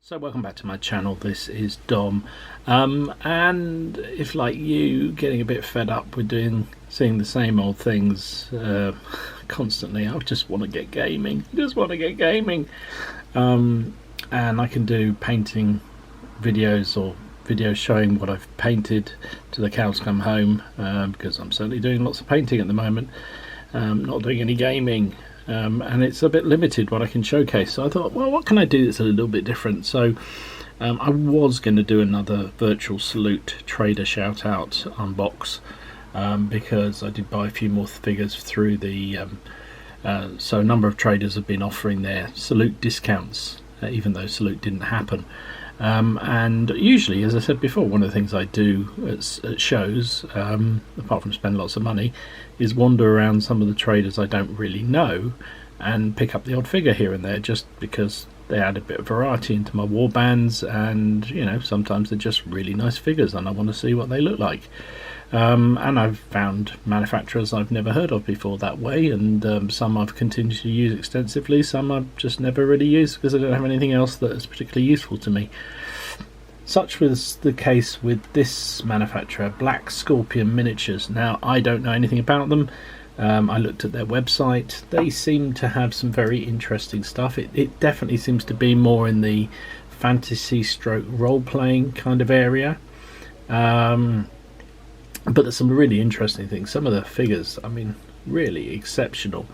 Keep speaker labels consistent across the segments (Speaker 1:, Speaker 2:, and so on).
Speaker 1: So welcome back to my channel. This is Dom, and if like you getting a bit fed up with seeing the same old things constantly, I just want to get gaming. And I can do painting videos or videos showing what I've painted till the cows come home, because I'm certainly doing lots of painting at the moment, not doing any gaming. And it's a bit limited what I can showcase, so I thought, well, what can I do that's a little bit different? So I was going to do another virtual salute trader shout out unbox, because I did buy a few more figures through the so a number of traders have been offering their salute discounts, even though salute didn't happen. And usually, as I said before, one of the things I do at shows, apart from spend lots of money, is wander around some of the traders I don't really know and pick up the odd figure here and there, just because they add a bit of variety into my war bands, and you know, sometimes they're just really nice figures and I want to see what they look like. And I've found manufacturers I've never heard of before that way, and some I've continued to use extensively, some I've just never really used because I don't have anything else that is particularly useful to me. Such was the case with this manufacturer, Black Scorpion Miniatures. Now, I don't know anything about them. I looked at their website. They seem to have some very interesting stuff. It definitely seems to be more in the fantasy stroke role-playing kind of area. But there's some really interesting things. Some of the figures, I mean, really exceptional.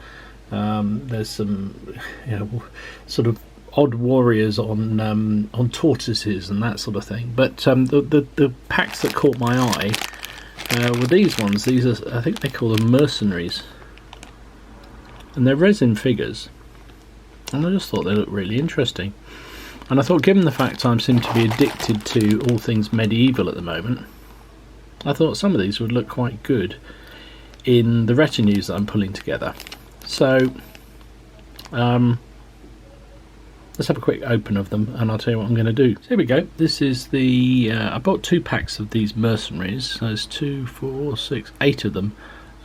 Speaker 1: There's some, you know, sort of odd warriors on tortoises and that sort of thing. But the packs that caught my eye were these ones. These are, I think they call them mercenaries, and they're resin figures. And I just thought they looked really interesting. And I thought, given the fact I seem to be addicted to all things medieval at the moment, I thought some of these would look quite good in the retinues that I'm pulling together. So let's have a quick open of them and I'll tell you what I'm going to do. So here we go. This is the I bought 2 packs of these mercenaries. There's 2, 4, 6, 8 of them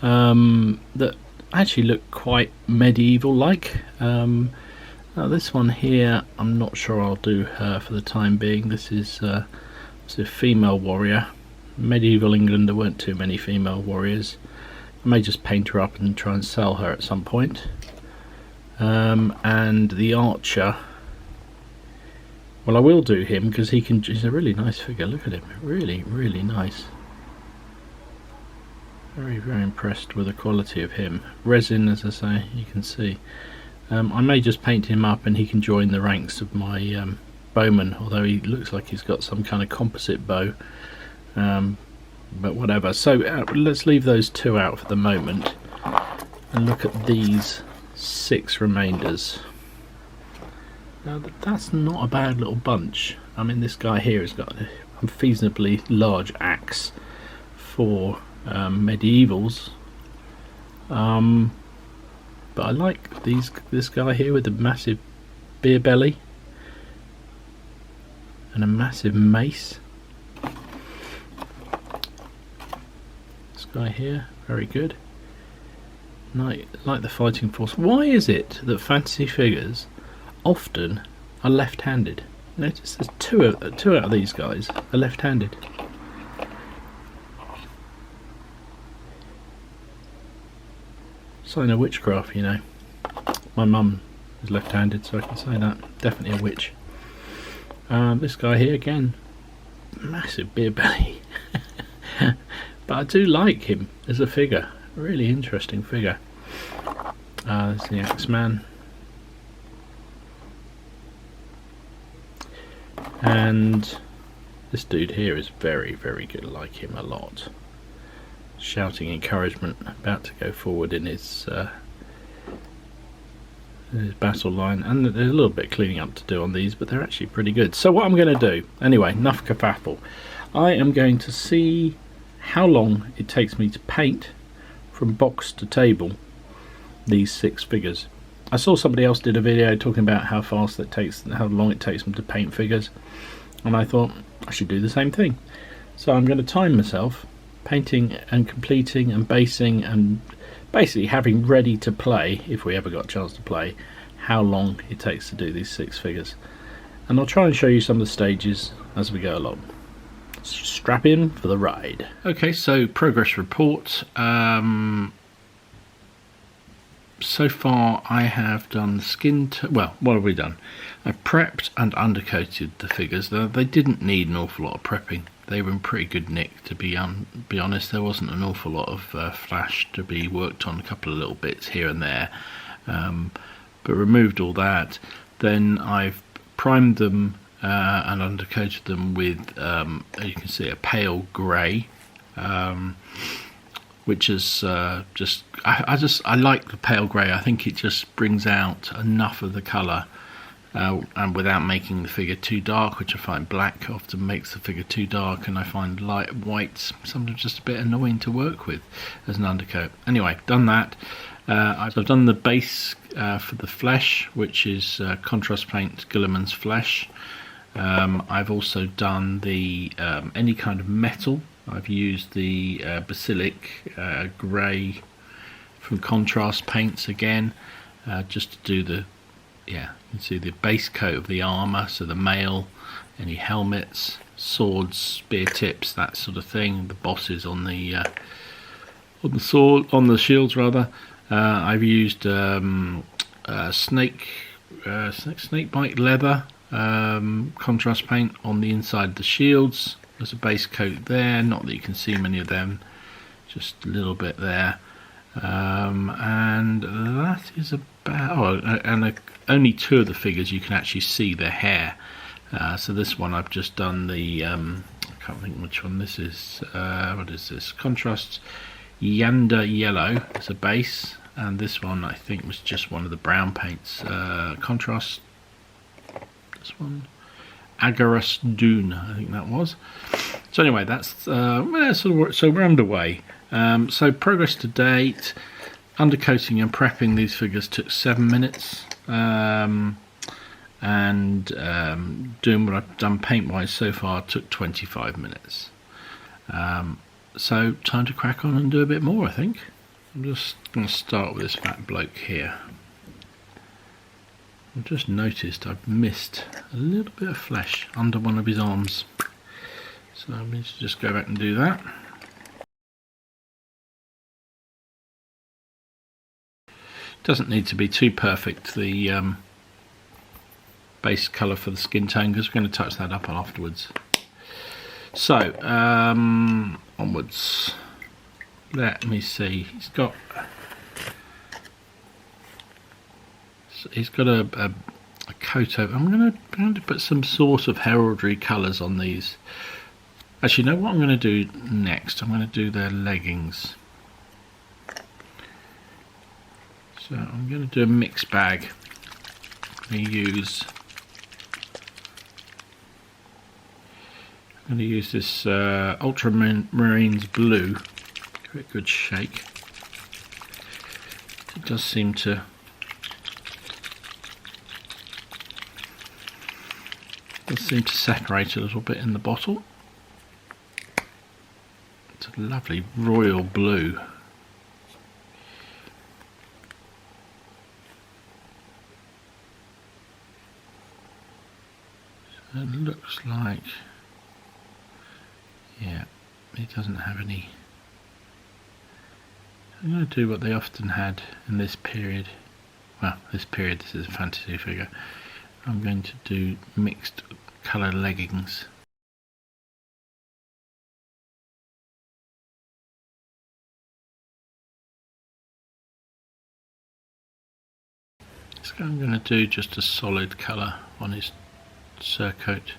Speaker 1: that actually look quite medieval like. Now this one here, I'm not sure I'll do her for the time being. This is a female warrior. Medieval England, there weren't too many female warriors. I may just paint her up and try and sell her at some point. And the archer, well, I will do him because he's a really nice figure. Look at him, really, really nice. Very, very impressed with the quality of him. Resin, as I say, you can see. I may just paint him up and he can join the ranks of my bowman, although he looks like he's got some kind of composite bow. But whatever. So let's leave those 2 out for the moment and look at these 6 remainders. Now that's not a bad little bunch. I mean, this guy here has got a unseasonably large axe for medievals, but I like this guy here with the massive beer belly and a massive mace. Guy here, very good. Like the fighting force. Why is it that fantasy figures often are left-handed? Notice there's two out of these guys are left-handed. Sign of witchcraft, you know. My mum is left-handed, so I can say that. Definitely a witch. This guy here again, massive beer belly. But I do like him as a figure. Really interesting figure. There's the Axeman. And this dude here is very, very good. I like him a lot. Shouting encouragement, about to go forward in his battle line. And there's a little bit of cleaning up to do on these, but they're actually pretty good. So what I'm going to do, anyway, enough kerfuffle. I am going to see how long it takes me to paint from box to table these 6 figures. I saw somebody else did a video talking about how fast it takes, how long it takes them to paint figures, and I thought I should do the same thing. So I'm going to time myself painting and completing and basing and basically having ready to play, if we ever got a chance to play, how long it takes to do these 6 figures. And I'll try and show you some of the stages as we go along. Strap in for the ride. Okay, so progress report. So far I have done well, what have we done? I've prepped and undercoated the figures. They didn't need an awful lot of prepping. They were in pretty good nick, to be honest. There wasn't an awful lot of flash to be worked on, a couple of little bits here and there, but removed all that. Then I've primed them and undercoated them with, as you can see, a pale grey, which is I like the pale grey. I think it just brings out enough of the colour, and without making the figure too dark, which I find black often makes the figure too dark, and I find light whites sometimes just a bit annoying to work with as an undercoat. Anyway, done that. I've done the base for the flesh, which is contrast paint Guilliman's flesh. I've also done the any kind of metal. I've used the basilic grey from Contrast Paints again, just to do the, you can see the base coat of the armour, so the mail, any helmets, swords, spear tips, that sort of thing, the bosses on the shields rather. I've used snake bite leather contrast paint on the inside of the shields. There's a base coat there, not that you can see many of them, just a little bit there, and that is about, only 2 of the figures you can actually see their hair. So this one I've just done the, I can't think which one this is, what is this, Contrast Yanda Yellow as a base, and this one I think was just one of the brown paints, Contrast, this one, Agarus Dune, I think that was. So anyway, that's so we're underway. So progress to date, undercoating and prepping these figures took 7 minutes, and doing what I've done paint wise so far took 25 minutes. So time to crack on and do a bit more, I think. I'm just going to start with this fat bloke here. I've just noticed I've missed a little bit of flesh under one of his arms, so I need to just go back and do that. Doesn't need to be too perfect, the base colour for the skin tone, because we're going to touch that up afterwards. So onwards. Let me see. He's got a coat over. I'm going to put some sort of heraldry colours on these. Actually, you know what I'm going to do next? I'm going to do their leggings. So I'm going to do a mixed bag. I'm going to use this Ultramarines blue. Give it a good shake. It does seem to separate a little bit in the bottle. It's a lovely royal blue. So it looks like, yeah, it doesn't have any. I'm going to do what they often had in this period. Well, this is a fantasy figure. I'm going to do mixed colour leggings. So I'm going to do just a solid colour on his surcoat.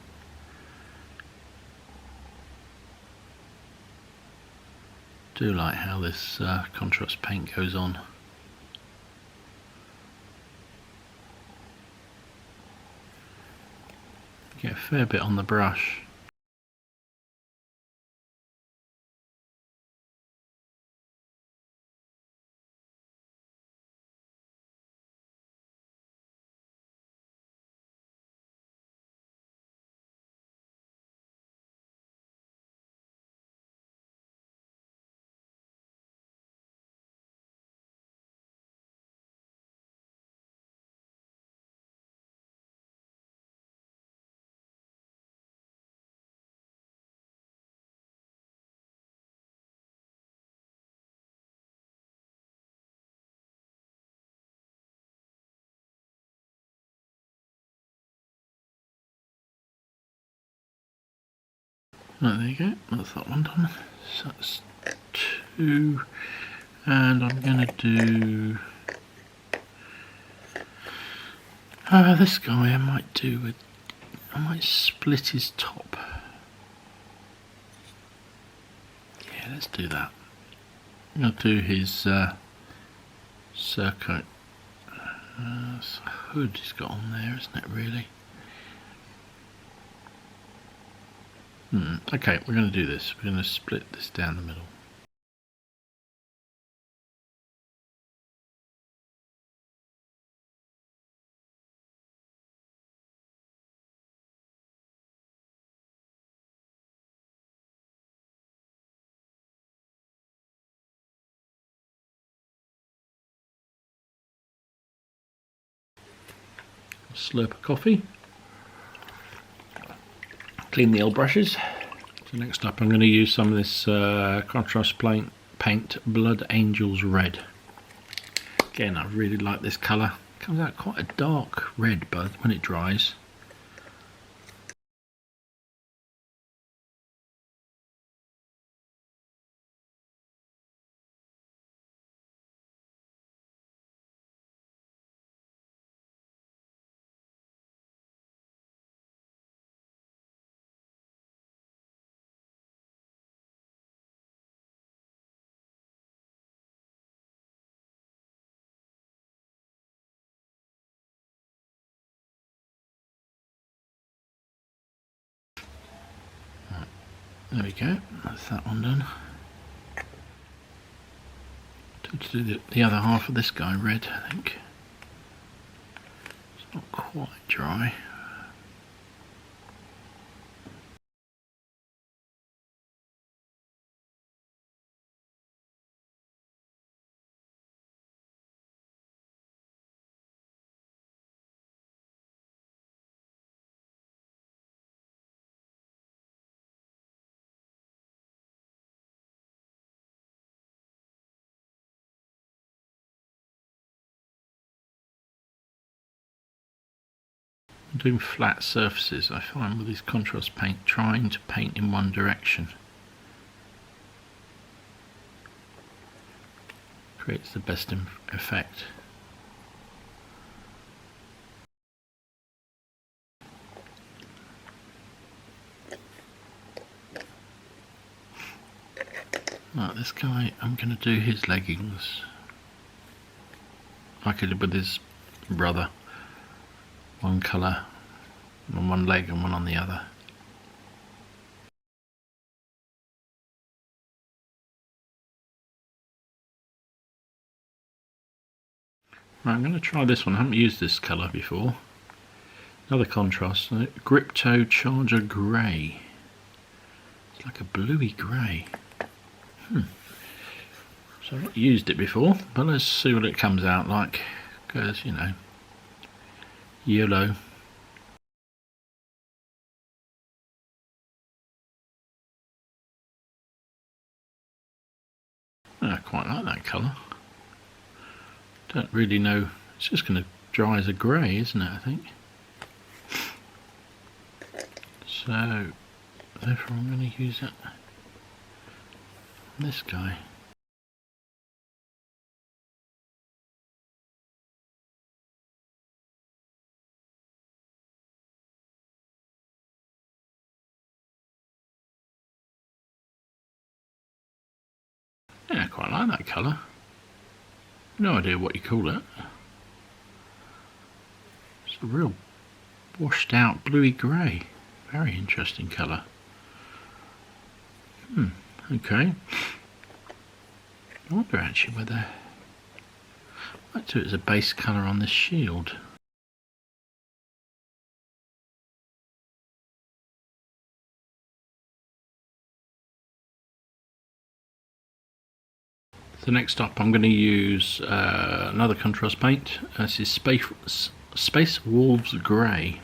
Speaker 1: Do like how this contrast paint goes on. Get a fair bit on the brush. Right, there you go, that's that one done. So that's 2, and I'm going to do this guy. I might split his top. Yeah, let's do that. I'm going to do his surcoat. It's a hood he's got on there, isn't it, really? Okay, we're going to do this. We're going to split this down the middle. Slurp of coffee. Clean the old brushes. So next up I'm going to use some of this contrast paint Blood Angels Red. Again, I really like this colour. It comes out quite a dark red but when it dries. There we go, that's that one done. To do the other half of this guy red, I think. It's not quite dry. Doing flat surfaces, I find with this contrast paint, trying to paint in one direction creates the best effect. Right, this guy, I'm going to do his leggings like I did with his brother. One colour on one leg and one on the other. Right, I'm going to try this one. I haven't used this colour before. Another contrast, Gripto Charger Grey. It's like a bluey grey. So I've not used it before, but let's see what it comes out like. Because, you know, yellow. I quite like that colour. Don't really know. It's just going to dry as a grey, isn't it, I think? So, therefore I'm going to use it on this guy. Yeah, I quite like that colour. No idea what you call it. It's a real washed out bluey grey. Very interesting colour. Okay. I wonder actually whether I might do it as a base colour on this shield. So next up I'm going to use another contrast paint. This is Space Wolves Grey.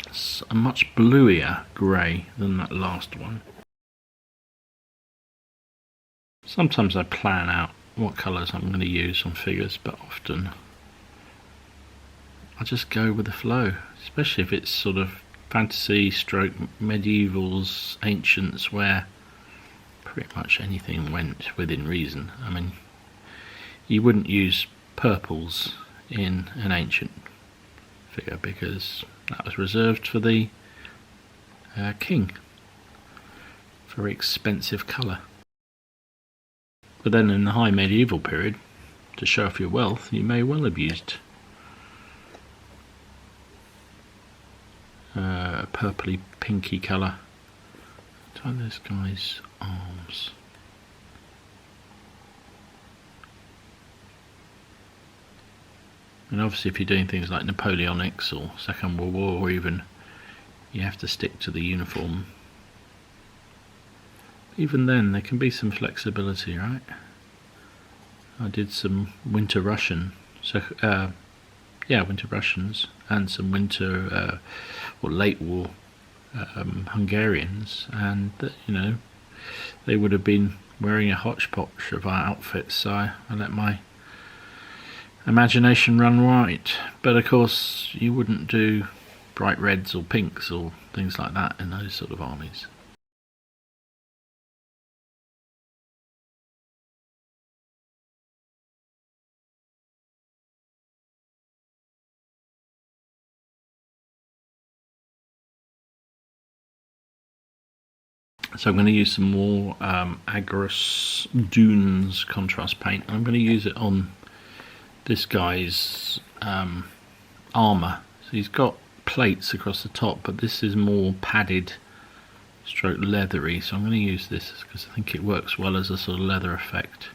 Speaker 1: It's a much bluier grey than that last one. Sometimes I plan out what colours I'm going to use on figures, but often I just go with the flow, especially if it's sort of fantasy stroke medievals, ancients, where pretty much anything went within reason. I mean, you wouldn't use purples in an ancient figure because that was reserved for the king. Very expensive colour. But then in the high medieval period, to show off your wealth, you may well have used a purpley pinky colour. Try this guy's arms. And obviously if you're doing things like Napoleonics or Second World War, or even, you have to stick to the uniform. Even then there can be some flexibility, right? I did some winter Russian, winter Russians, and some winter or late war Hungarians, and you know, they would have been wearing a hodgepodge of our outfits, so I let my imagination run wild. But of course you wouldn't do bright reds or pinks or things like that in those sort of armies. So I'm going to use some more Agros Dunes contrast paint. I'm going to use it on this guy's armour. So he's got plates across the top, but this is more padded stroke leathery, so I'm going to use this because I think it works well as a sort of leather effect.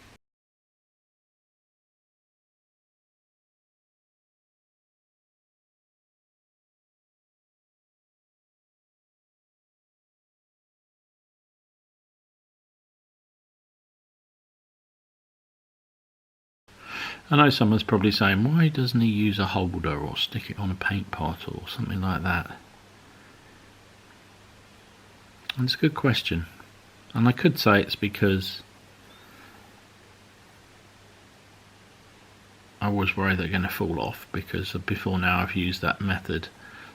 Speaker 1: I know someone's probably saying, why doesn't he use a holder or stick it on a paint pot or something like that? And it's a good question. And I could say it's because I was worried they're going to fall off, because before now I've used that method,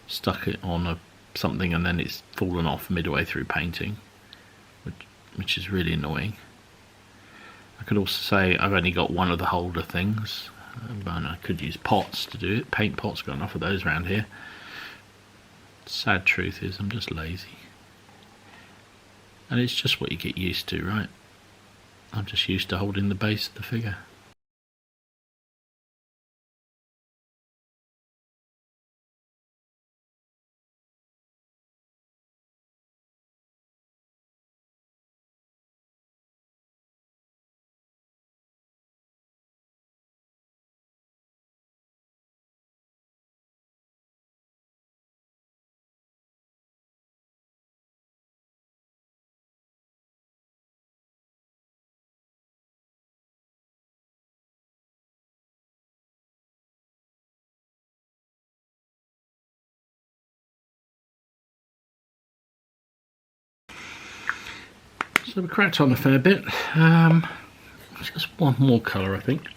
Speaker 1: stuck it on something and then it's fallen off midway through painting, which is really annoying. I could also say I've only got one of the holder things, and I could use pots to do it. Paint pots, got enough of those around here. Sad truth is I'm just lazy. And it's just what you get used to, right? I'm just used to holding the base of the figure. So we cracked on a fair bit. Just one more colour I think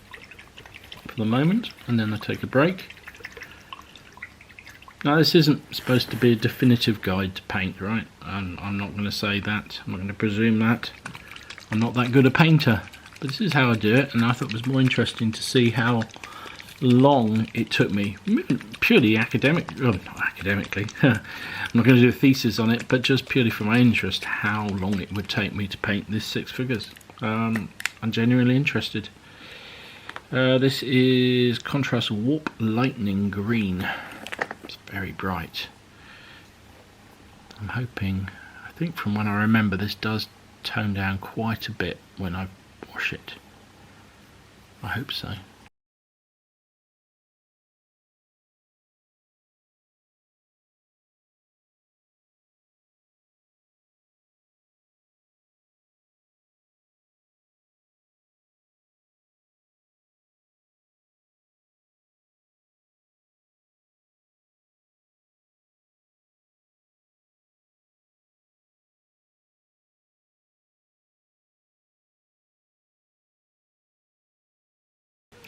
Speaker 1: for the moment, and then I take a break. Now this isn't supposed to be a definitive guide to paint, right? I'm not going to say that, I'm not going to presume that. I'm not that good a painter, but this is how I do it, and I thought it was more interesting to see how long it took me, purely not academically, I'm not going to do a thesis on it, but just purely for my interest, how long it would take me to paint this 6 figures. I'm genuinely interested. This is Contrast Warp Lightning Green. It's very bright. I'm hoping, I think from when I remember, this does tone down quite a bit when I wash it. I hope so.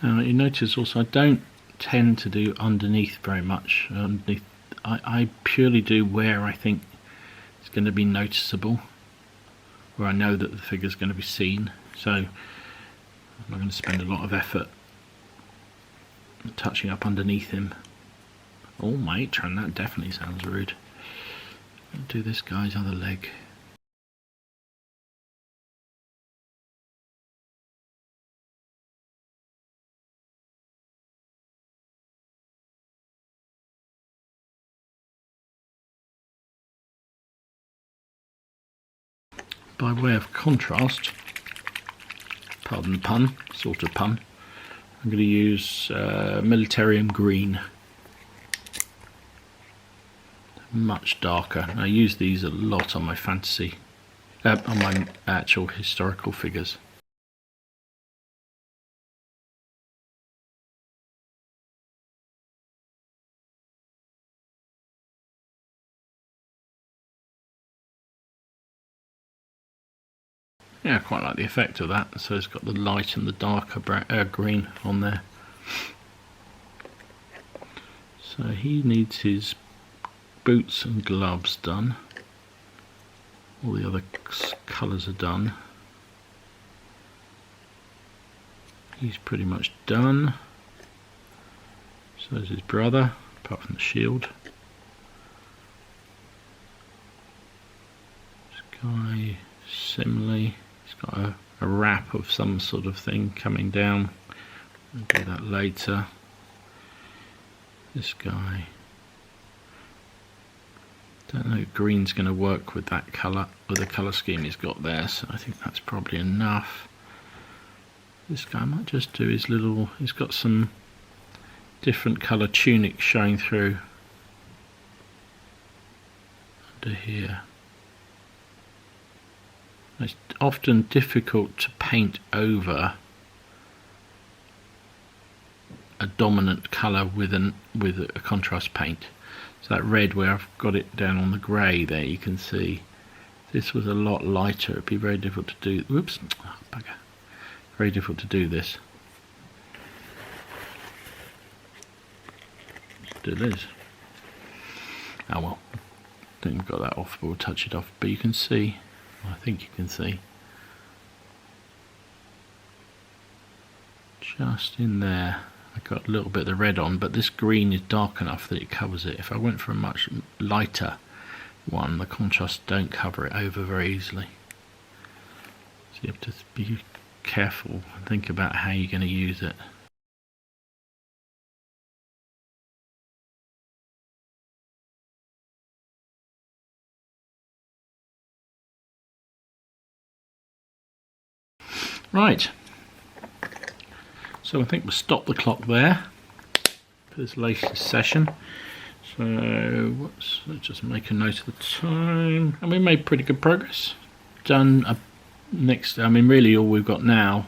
Speaker 1: You notice also I don't tend to do underneath very much, underneath I purely do where I think it's going to be noticeable, where I know that the figure's going to be seen. So I'm not going to spend a lot of effort touching up underneath him. Oh, matron, that definitely sounds rude. I'll do this guy's other leg. By way of contrast, pardon the pun, sort of pun, I'm going to use Militarium Green. Much darker. I use these a lot on my fantasy, on my actual historical figures. Yeah, I quite like the effect of that. So it's got the light and the darker green on there. So he needs his boots and gloves done. All the other colours are done. He's pretty much done. So is his brother, apart from the shield. This guy, similarly, he's got a wrap of some sort of thing coming down. I'll do that later. This guy, don't know if green's going to work with that colour, with the colour scheme he's got there, so I think that's probably enough. This guy might just do his little, he's got some different colour tunic showing through under here. It's often difficult to paint over a dominant colour with a contrast paint. So that red, where I've got it down on the grey there, you can see if this was a lot lighter, it'd be very difficult to do. Whoops, oh, bugger. Very difficult to do this. Still is. Oh well, I think we've got that off, but we'll touch it off. But you can see, I think you can see, just in there, I got a little bit of the red on, but this green is dark enough that it covers it. If I went for a much lighter one, the contrasts don't cover it over very easily. So you have to be careful and think about how you're going to use it. Right, so I think we'll stop the clock there for this latest session. So let's just make a note of the time, and we made pretty good progress. Done next, I mean really all we've got now,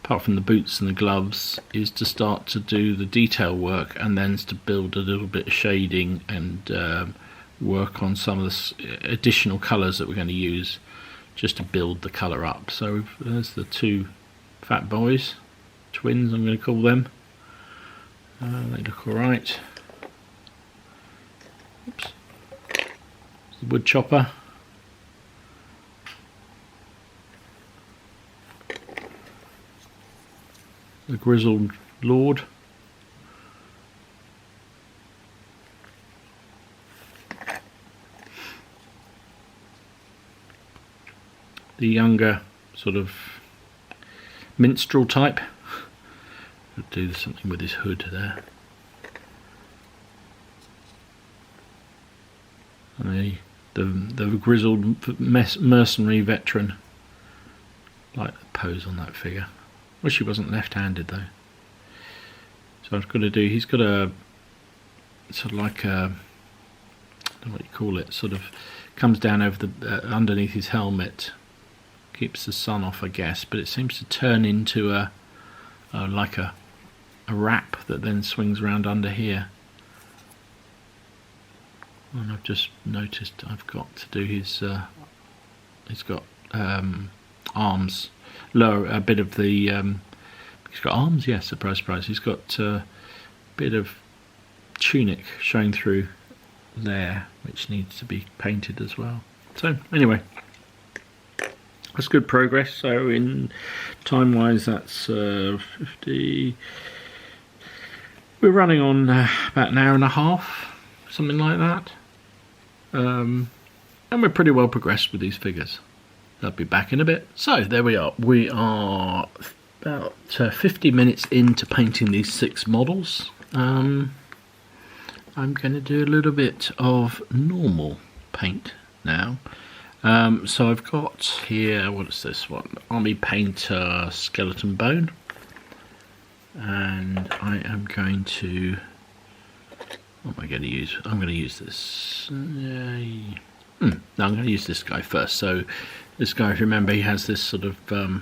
Speaker 1: apart from the boots and the gloves, is to start to do the detail work, and then to build a little bit of shading and work on some of the additional colours that we're going to use just to build the colour up. So there's the two fat boys, twins I'm going to call them. They look alright. Oops. The wood chopper. The grizzled lord. The younger sort of minstrel type. I'll do something with his hood there. And the grizzled mercenary veteran. Like the pose on that figure. Wish he wasn't left-handed though. So I've got to do, he's got a sort of like a, I don't know what you call it, sort of comes down over the underneath his helmet, keeps the sun off I guess, but it seems to turn into a like a wrap that then swings around under here. And I've just noticed I've got to do his he's got arms, lower a bit of the he's got arms, yes, surprise surprise, he's got a bit of tunic showing through there which needs to be painted as well. So anyway, that's good progress. So in time wise, that's 50. We're running on about an hour and a half, something like that, and we're pretty well progressed with these figures. I'll be back in a bit. So there we are. We are about 50 minutes into painting these 6 models. I'm going to do a little bit of normal paint now. So I've got here, what is this one? Army Painter Skeleton Bone. And I am going to, what am I going to use? I'm going to use this. No, I'm going to use this guy first. So this guy, if you remember, he has this sort of, I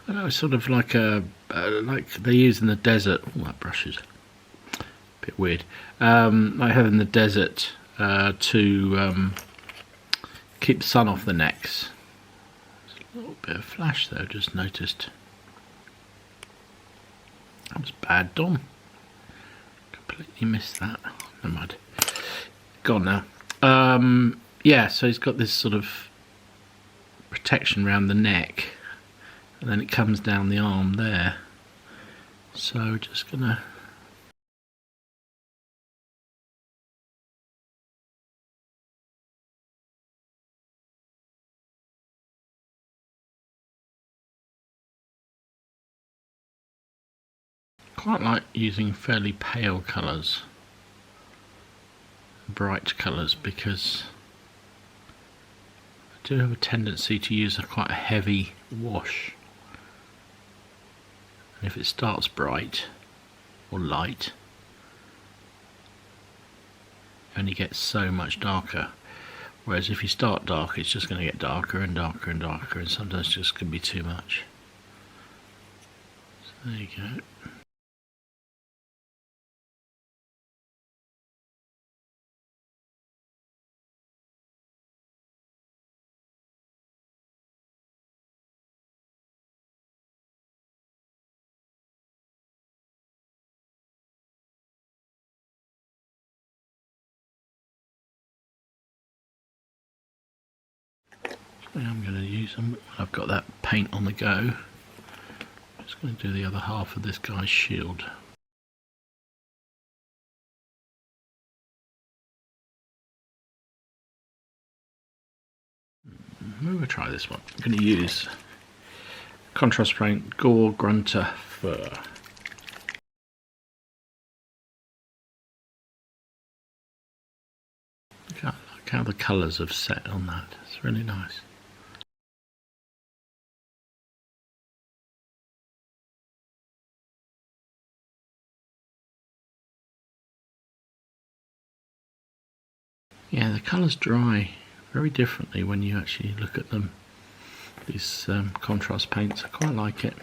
Speaker 1: don't know, sort of like a, like they use in the desert. Oh, that brush is a bit weird. I have in the desert to keep the sun off the necks. There's a little bit of flash there, I've just noticed. That was bad, Dom. Completely missed that. Never mind. Gone now. Yeah, so he's got this sort of protection around the neck, and then it comes down the arm there. So we're just gonna quite like using fairly pale colours, bright colours, because I do have a tendency to use quite a heavy wash, and if it starts bright or light, it only gets so much darker, whereas if you start dark, it's just going to get darker and darker and darker, and sometimes it just can be too much. So there you go. I'm going to use them. I've got that paint on the go. Just going to do the other half of this guy's shield. Maybe we'll try this one. I'm going to use contrast paint Gore Grunter Fur. Look how the colours have set on that. It's really nice. Yeah, the colours dry very differently when you actually look at them. These contrast paints, I quite like it.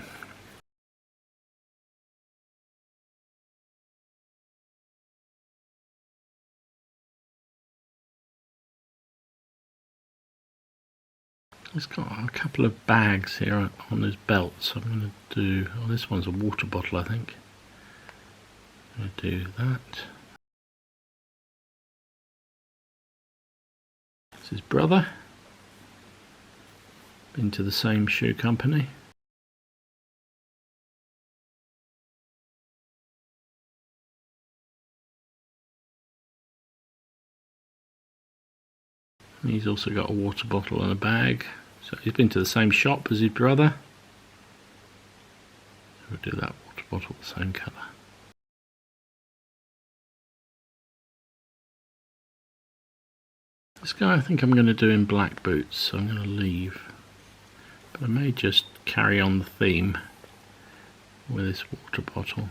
Speaker 1: He's got a couple of bags here on his belt, so I'm going to do, oh, this one's a water bottle, I think. I'm going to do that. It's his brother. Been to the same shoe company. And he's also got a water bottle and a bag. So he's been to the same shop as his brother. We'll do that water bottle the same colour. This guy I think I'm going to do in black boots, so I'm going to leave. But I may just carry on the theme with this water bottle.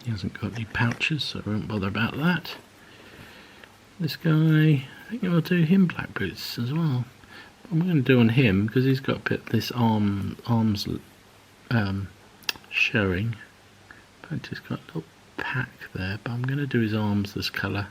Speaker 1: He hasn't got any pouches, so I won't bother about that. This guy, I think I'll do him black boots as well. I'm going to do on him because he's got a bit this arms showing. But he's got a little pack there, but I'm going to do his arms this colour.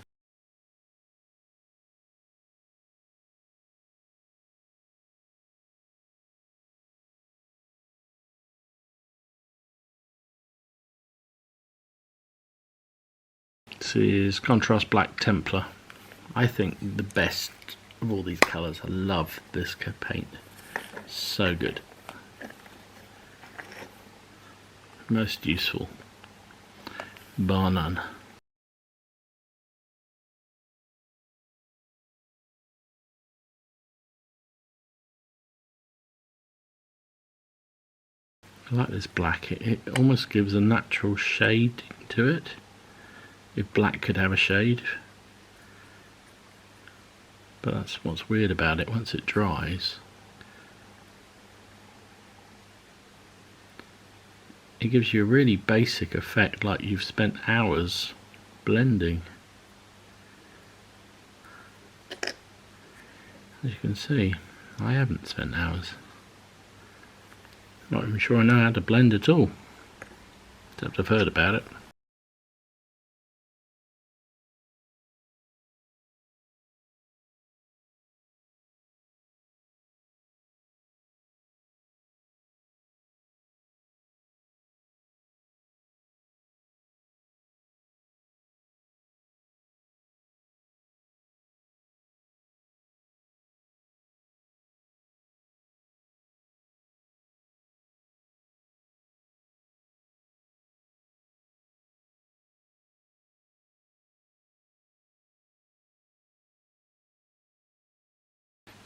Speaker 1: This is Contrast Black Templar. I think the best of all these colours. I love this paint. So good. Most useful. Bar none. I like this black. It almost gives a natural shade to it. If black could have a shade. But that's what's weird about it. Once it dries, it gives you a really basic effect, like you've spent hours blending. As you can see, I haven't spent hours. Not even sure I know how to blend at all, except I've heard about it.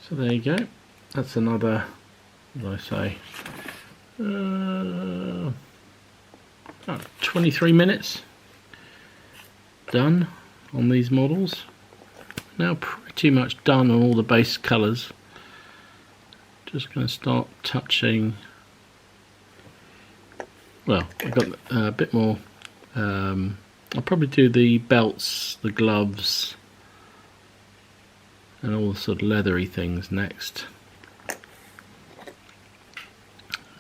Speaker 1: So there you go. That's another, what did I say, about 23 minutes done on these models. Now pretty much done on all the base colours. Just going to start touching. Well, I've got a bit more. I'll probably do the belts, the gloves, and all the sort of leathery things next.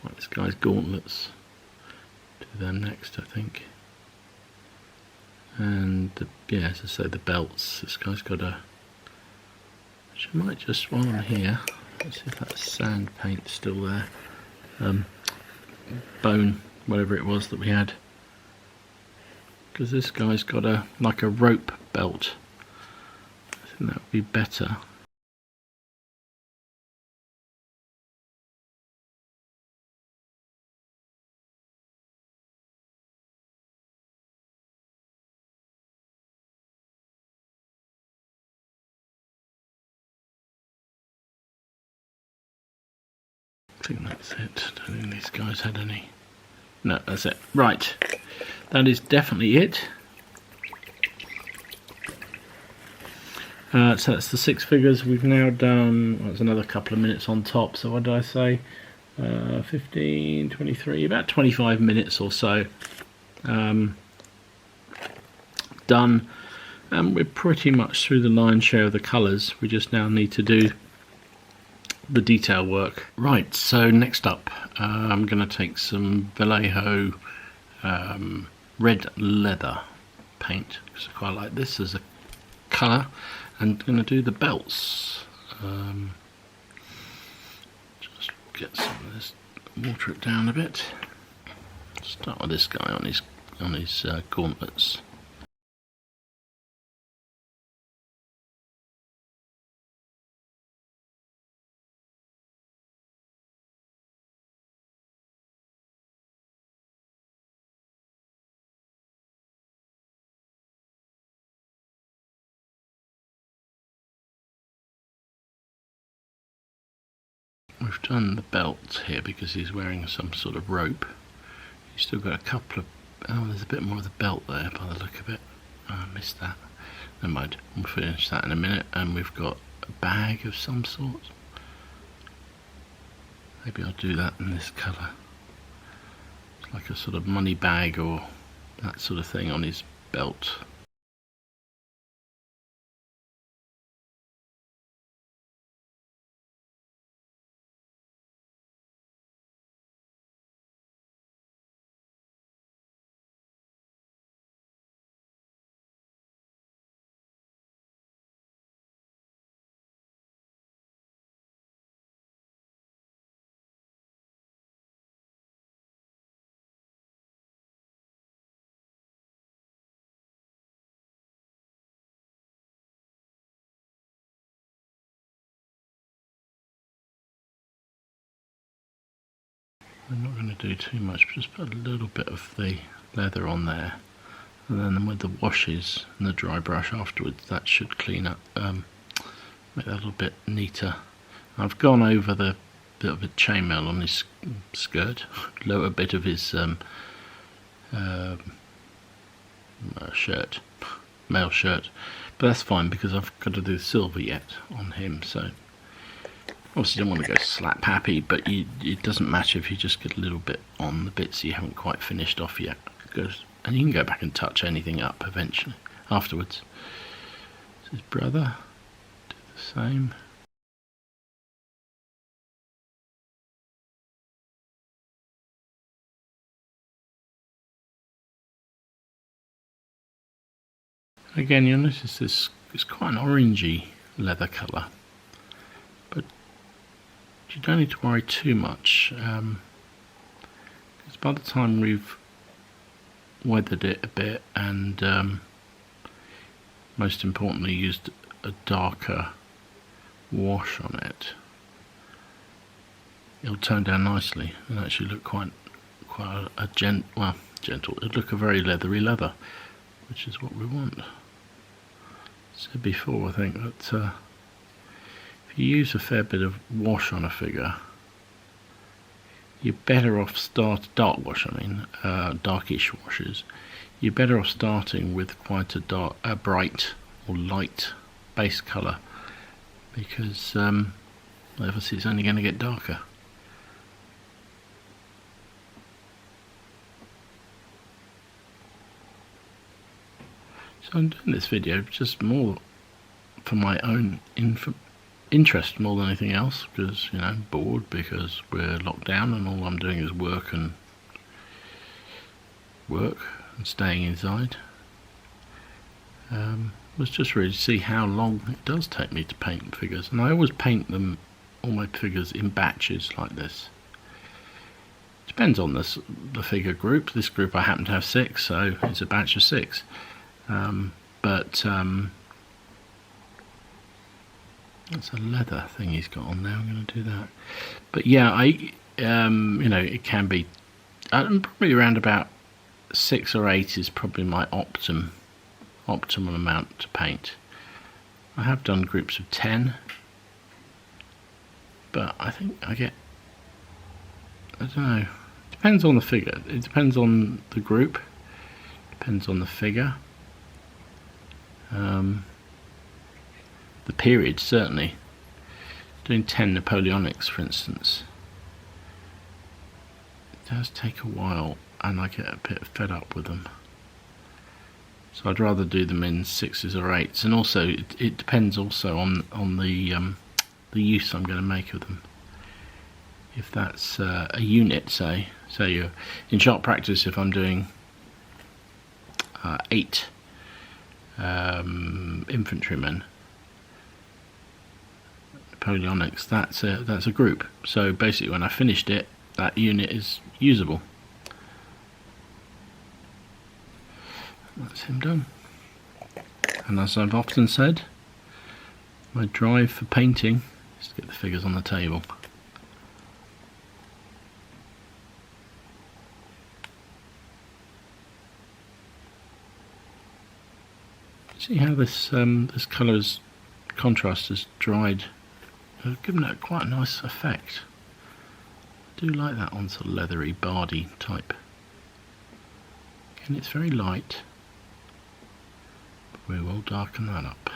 Speaker 1: Like this guy's gauntlets. Do them next, I think. And yeah, as I say, the belts. This guy's got a. Which I might just, while I'm here, let's see if that sand paint's still there. Bone, whatever it was that we had. Because this guy's got a like a rope belt. I think that would be better. I think that's it. I don't think these guys had any. No, that's it. Right. That is definitely it. So that's the 6 figures. We've now done, well, it's another couple of minutes on top. So what did I say? 15, 23, about 25 minutes or so. Done. And we're pretty much through the lion's share of the colours. We just now need to do the detail work. Right, so next up, I'm going to take some Vallejo red leather paint, because I quite like this as a colour, and I'm going to do the belts. Just get some of this, water it down a bit. Start with this guy on his gauntlets. We've done the belt here because he's wearing some sort of rope. He's still got a couple of. Oh, there's a bit more of the belt there by the look of it. Oh, I missed that. Never mind, we'll finish that in a minute. And we've got a bag of some sort. Maybe I'll do that in this colour. It's like a sort of money bag or that sort of thing on his belt. I'm not going to do too much, just put a little bit of the leather on there, and then with the washes and the dry brush afterwards, that should clean up, make that a little bit neater. I've gone over the bit of a chainmail on his skirt, lower bit of his shirt, male shirt, but that's fine because I've got to do silver yet on him, so obviously don't want to go slap happy, but it doesn't matter if you just get a little bit on the bits you haven't quite finished off yet, and you can go back and touch anything up eventually afterwards. His brother, do the same. Again, you'll notice this is quite an orangey leather colour, but you don't need to worry too much, because by the time we've weathered it a bit and most importantly used a darker wash on it, it'll tone down nicely and actually look quite a gentle. It'll look a very leathery leather, which is what we want. Said before, I think that if you use a fair bit of wash on a figure, you're better off darkish washes. You're better off starting with quite a bright or light base colour, because obviously it's only going to get darker. So I'm doing this video just more for my own interest more than anything else, because I'm bored because we're locked down and all I'm doing is work and staying inside. Was just really to see how long it does take me to paint figures, and I always paint all my figures in batches like this. Depends on the figure group. This group I happen to have 6, so it's a batch of 6. That's a leather thing he's got on there. I'm going to do that. But yeah, it can be probably around about 6 or 8 is probably my optimal amount to paint. I have done groups of 10, but I think I don't know. Depends on the figure. It depends on the group. Depends on the figure. The period, certainly. Doing 10 Napoleonics, for instance, it does take a while, and I get a bit fed up with them. So I'd rather do them in 6s or 8s, and also it depends also on the use I'm going to make of them. If that's a unit, say you're in sharp practice, if I'm doing 8 infantrymen, Napoleonics, that's a group. So basically when I finished it, that unit is usable. That's him done. And as I've often said, my drive for painting is to get the figures on the table. See how this colour's contrast has dried. It's given it quite a nice effect. I do like that on sort of leathery, bardy type. Again, it's very light, but we will darken that up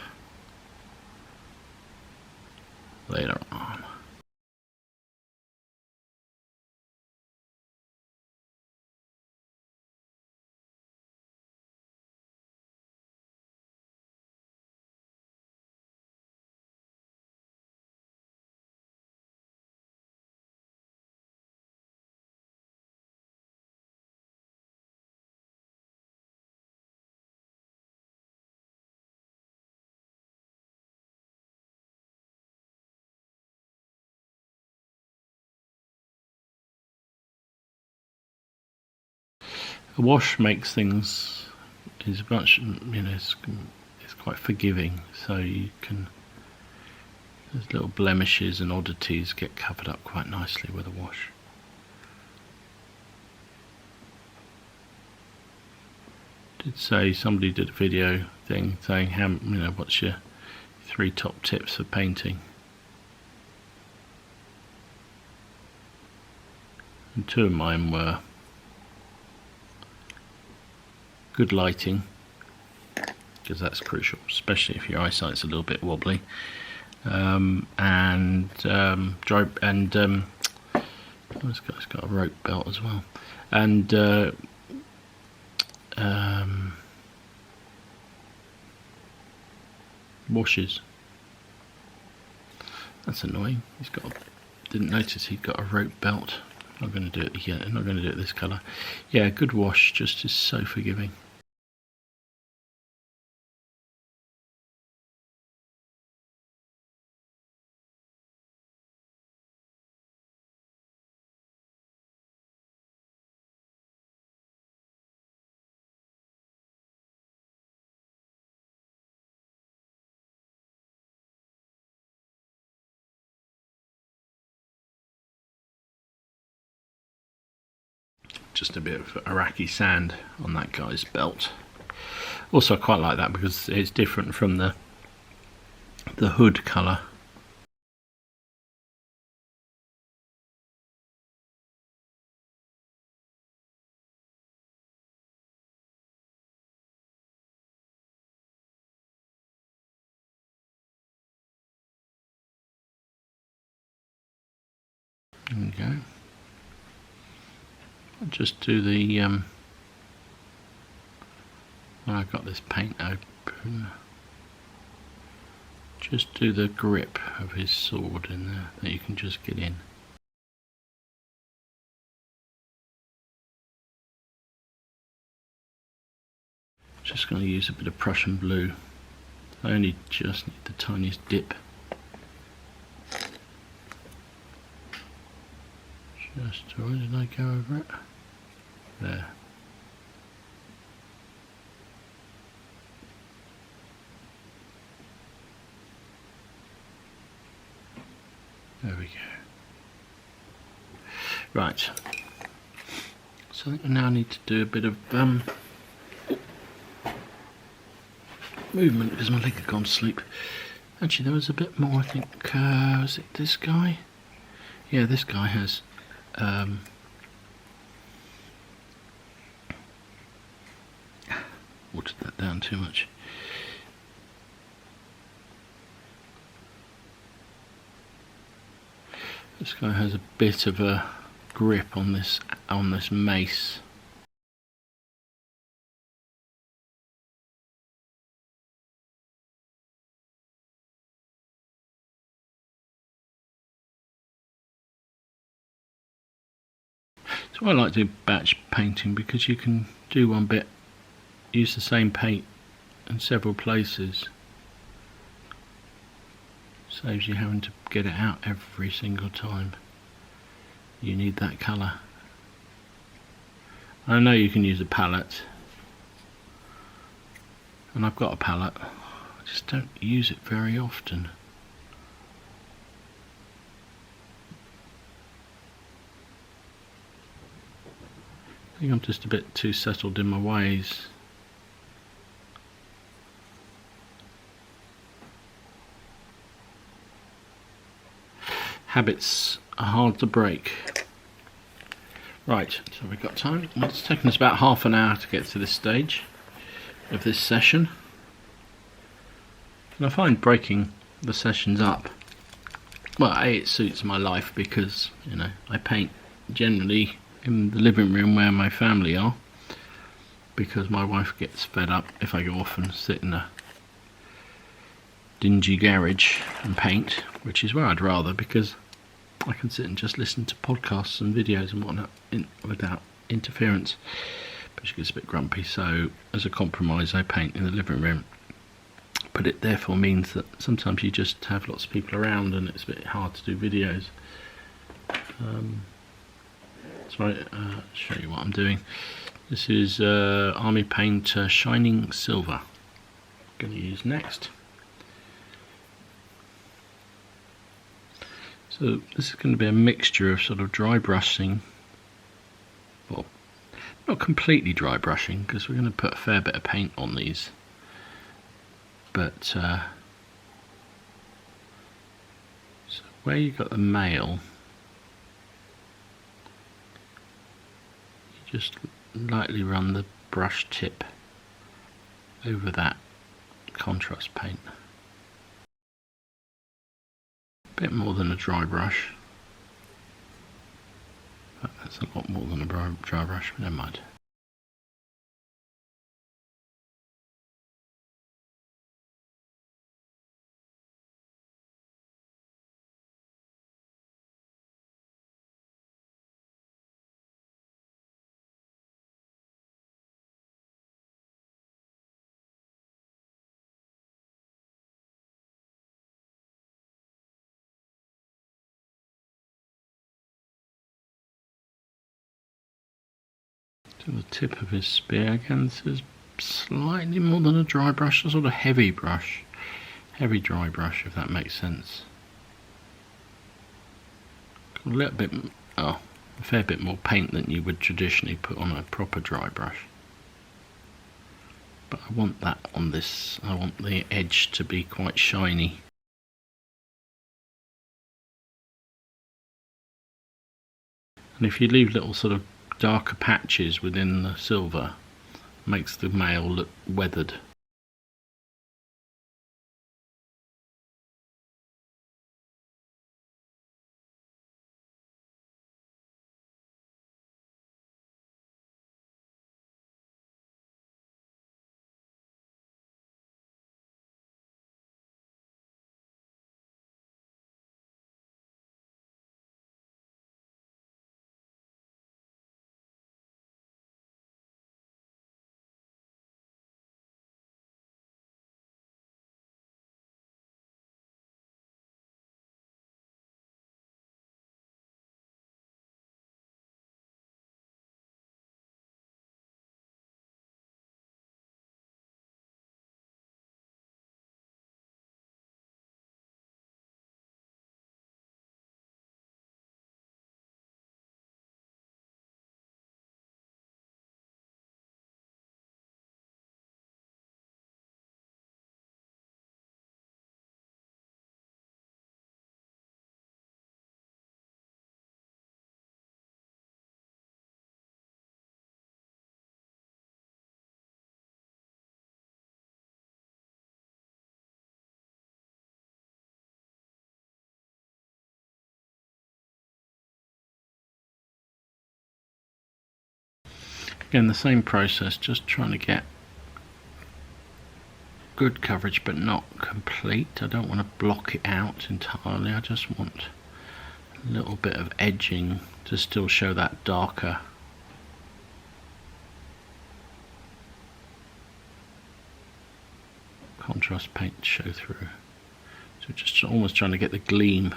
Speaker 1: later on. A wash makes things is much, it's quite forgiving, so you can, those little blemishes and oddities get covered up quite nicely with a wash. did say somebody did a video thing saying how, what's your 3 top tips for painting. And 2 of mine were good lighting, because that's crucial, especially if your eyesight's a little bit wobbly, and dry, and this guy's got a rope belt as well, and washes. That's annoying. Didn't notice he'd got a rope belt. I'm not going to do it again. I'm not going to do it this colour. Yeah, a good wash just is so forgiving. Just a bit of Iraqi sand on that guy's belt. Also, I quite like that because it's different from the hood colour. There we go. I'll just do the when I've got this paint open, just do the grip of his sword in there that you can just get in. Just going to use a bit of Prussian blue. I only just need the tiniest dip. Just, where did I go over it? There. There we go. Right. So I think I now need to do a bit of movement because my leg had gone to sleep. Actually, there was a bit more, I think. Was it this guy? Yeah, this guy has watered that down too much. This guy has a bit of a grip on this mace. So I like to do batch painting because you can do one bit, use the same paint in several places. Saves you having to get it out every single time you need that colour. I know you can use a palette, and I've got a palette, I just don't use it very often. I think I'm just a bit too settled in my ways. Habits are hard to break. Right, so we've got time. It's taken us about half an hour to get to this stage of this session. And I find breaking the sessions up, well, A, it suits my life because, I paint generally in the living room where my family are, because my wife gets fed up if I go off and sit in a dingy garage and paint, which is where I'd rather, because I can sit and just listen to podcasts and videos and whatnot without interference. But she gets a bit grumpy, so as a compromise I paint in the living room. But it therefore means that sometimes you just have lots of people around and it's a bit hard to do videos. So I'll show you what I'm doing. This is Army Paint Shining Silver. I'm going to use next. So this is going to be a mixture of sort of dry brushing, well, Not completely dry brushing because we're going to put a fair bit of paint on these, but so where you got the male, you just lightly run the brush tip over that contrast paint. A bit more than a dry brush. That's a lot more than a dry brush, but never mind. To the tip of his spear again, this is slightly more than a dry brush, a sort of heavy brush. Heavy dry brush, if that makes sense. A little bit, a fair bit more paint than you would traditionally put on a proper dry brush. But I want that on this, I want the edge to be quite shiny. And if you leave little sort of darker patches within the silver, makes the male look weathered. Again, the same process, just trying to get good coverage but not complete. I don't want to block it out entirely, I just want a little bit of edging to still show that darker contrast paint to show through. So just almost trying to get the gleam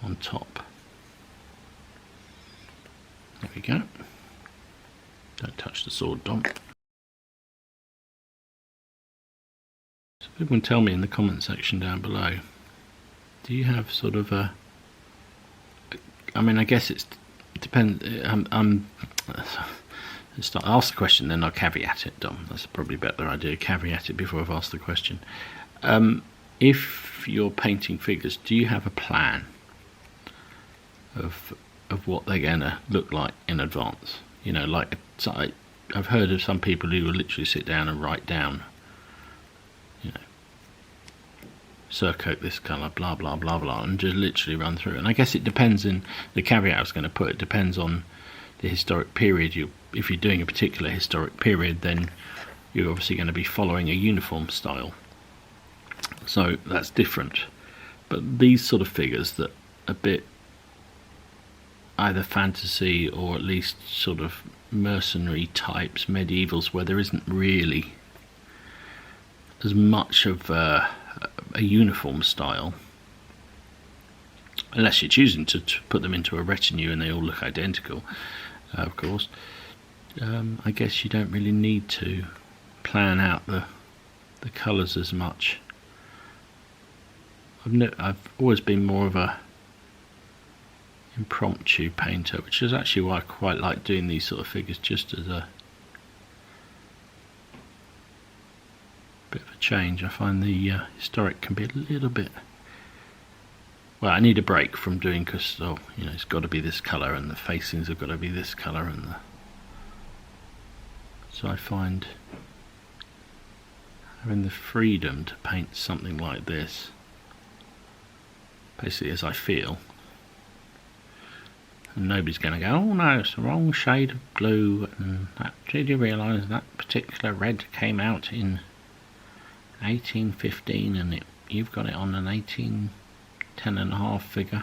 Speaker 1: on top. There we go. Don't touch the sword, Dom. So people can tell me in the comment section down below, do you have sort of a, I mean, I guess it depends, I'll ask the question, then I'll caveat it, Dom. That's probably a better idea, caveat it before I've asked the question. If you're painting figures, do you have a plan of what they're going to look like in advance? You know, like, I've heard of some people who will literally sit down and write down, you know, surcoat this colour, blah blah blah blah, and just literally run through. And I guess it depends, in the caveat I was going to put, it depends on the historic period. If you're doing a particular historic period, then you're obviously going to be following a uniform style, so that's different. But these sort of figures that are a bit either fantasy or at least sort of mercenary types, medievals, where there isn't really as much of a uniform style, unless you're choosing to put them into a retinue and they all look identical, of course. I guess you don't really need to plan out the colours as much. I've always been more of a impromptu painter, which is actually why I quite like doing these sort of figures, just as a bit of a change. I find the historic can be a little bit, well, I need a break from doing, because you know, it's got to be this colour and the facings have got to be this colour, and so I find having the freedom to paint something like this, basically as I feel, and nobody's going to go, oh no, it's the wrong shade of blue, and did you realise that particular red came out in 1815 and you've got it on an 1810.5 figure.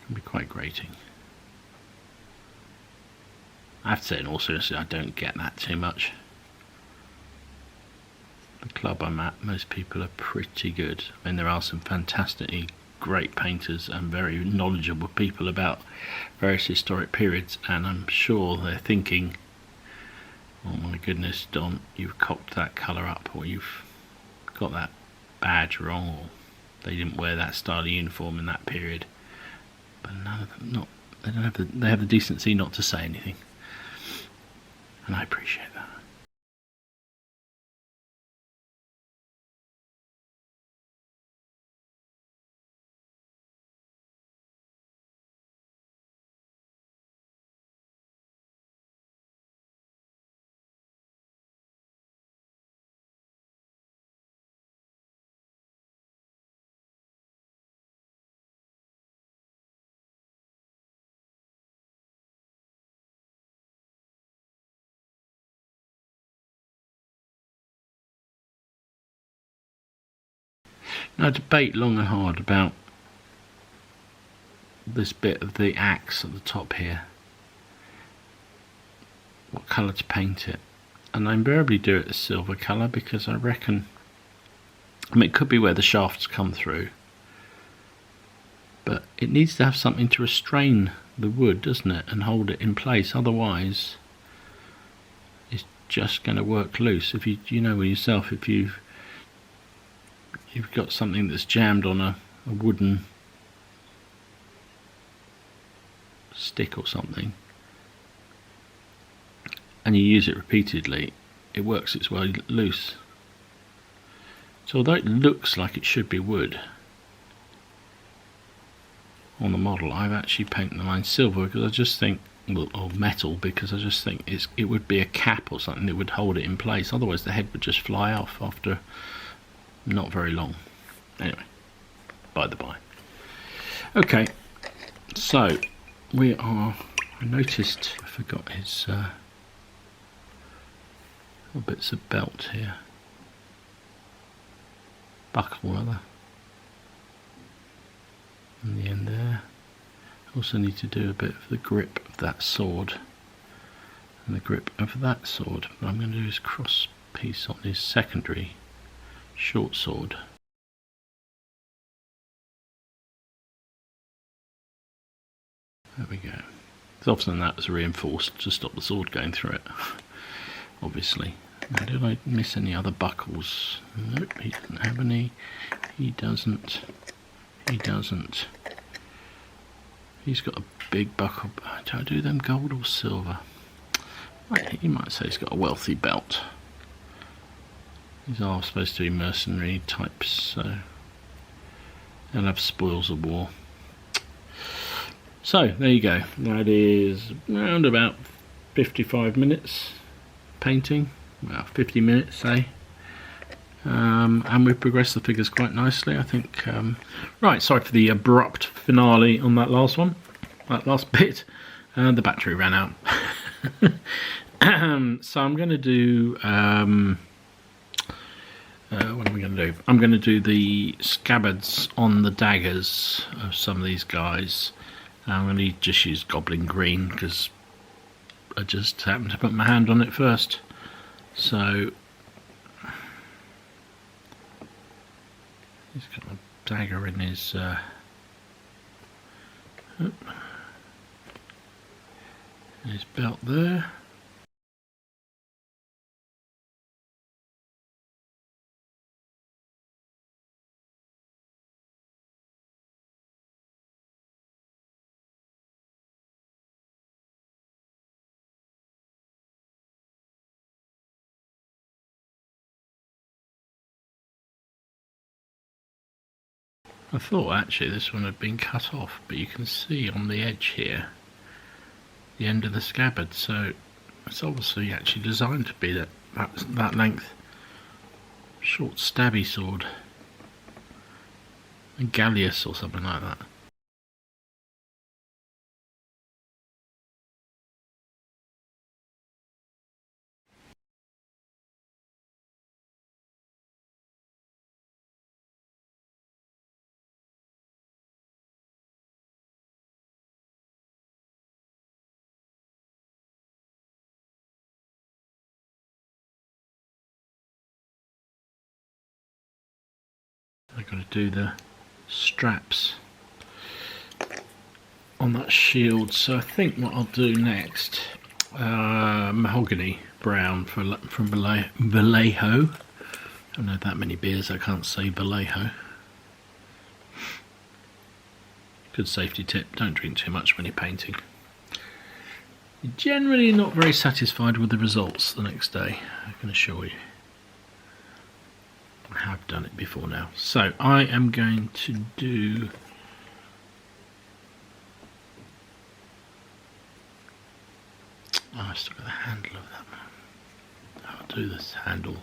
Speaker 1: It can be quite grating. I have to say, in all seriousness, I don't get that too much. The club I'm at, most people are pretty good. I mean, there are some fantastically great painters and very knowledgeable people about various historic periods, and I'm sure they're thinking, oh my goodness, Don, you've cocked that colour up, or you've got that badge wrong, or they didn't wear that style of uniform in that period. But none of them, they have the decency not to say anything, and I appreciate that. Now, I debate long and hard about this bit of the axe at the top here, what colour to paint it, and I invariably do it a silver colour, because I reckon, I mean, it could be where the shafts come through, but it needs to have something to restrain the wood, doesn't it, and hold it in place, otherwise it's just going to work loose. If you know with yourself, if you've got something that's jammed on a wooden stick or something, and you use it repeatedly, it works its way loose. So although it looks like it should be wood on the model, I've actually painted mine silver, because I just think, well, or metal, because I just think it would be a cap or something that would hold it in place, otherwise the head would just fly off after not very long. Anyway, by the by. Okay, so we are, I noticed I forgot his little bits of belt here, buckle rather, in the end there. Also need to do a bit of the grip of that sword and the grip of that sword. What I'm going to do is cross piece on his secondary short sword. There we go. Because often that was reinforced to stop the sword going through it, obviously. Now, did I miss any other buckles? Nope, he doesn't have any. He doesn't. He doesn't. He's got a big buckle. Do I do them gold or silver? You might say he's got a wealthy belt. These are supposed to be mercenary types, so they'll have spoils of war. So there you go. That is around about 55 minutes painting. Well, 50 minutes, say. And we've progressed the figures quite nicely, I think. Right, sorry for the abrupt finale on that last one, that last bit. The battery ran out. So I'm going to do, what am I going to do? I'm going to do the scabbards on the daggers of some of these guys. I'm going to just use Goblin Green, because I just happened to put my hand on it first. So he's got a dagger in his belt there. I thought actually this one had been cut off, but you can see on the edge here the end of the scabbard, so it's obviously actually designed to be that length. Short stabby sword, a galleus or something like that. I've got to do the straps on that shield, so I think what I'll do next, mahogany brown from Vallejo. I don't know that many beers, I can't say Vallejo. Good safety tip, don't drink too much when you're painting. You're generally not very satisfied with the results the next day, I can assure you. I have done it before now. So I am going to do I still got the handle of that one. I'll do this handle.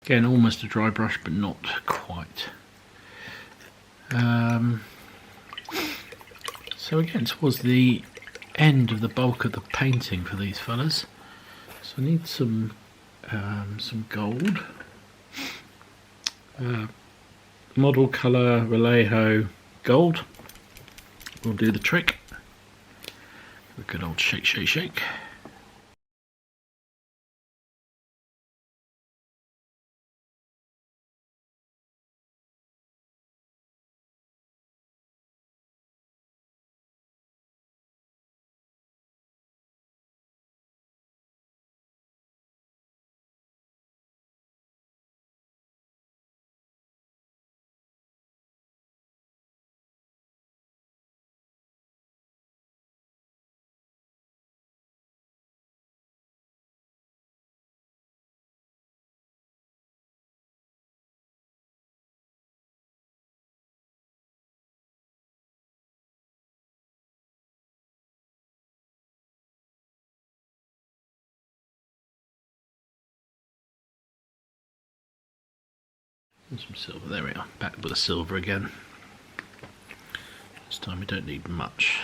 Speaker 1: Again, almost a dry brush, but not quite. So again, towards the end of the bulk of the painting for these fellas. So I need some gold. Model colour Vallejo gold will do the trick. A good old shake, shake, shake. And some silver, there we are, back with the silver again. This time we don't need much,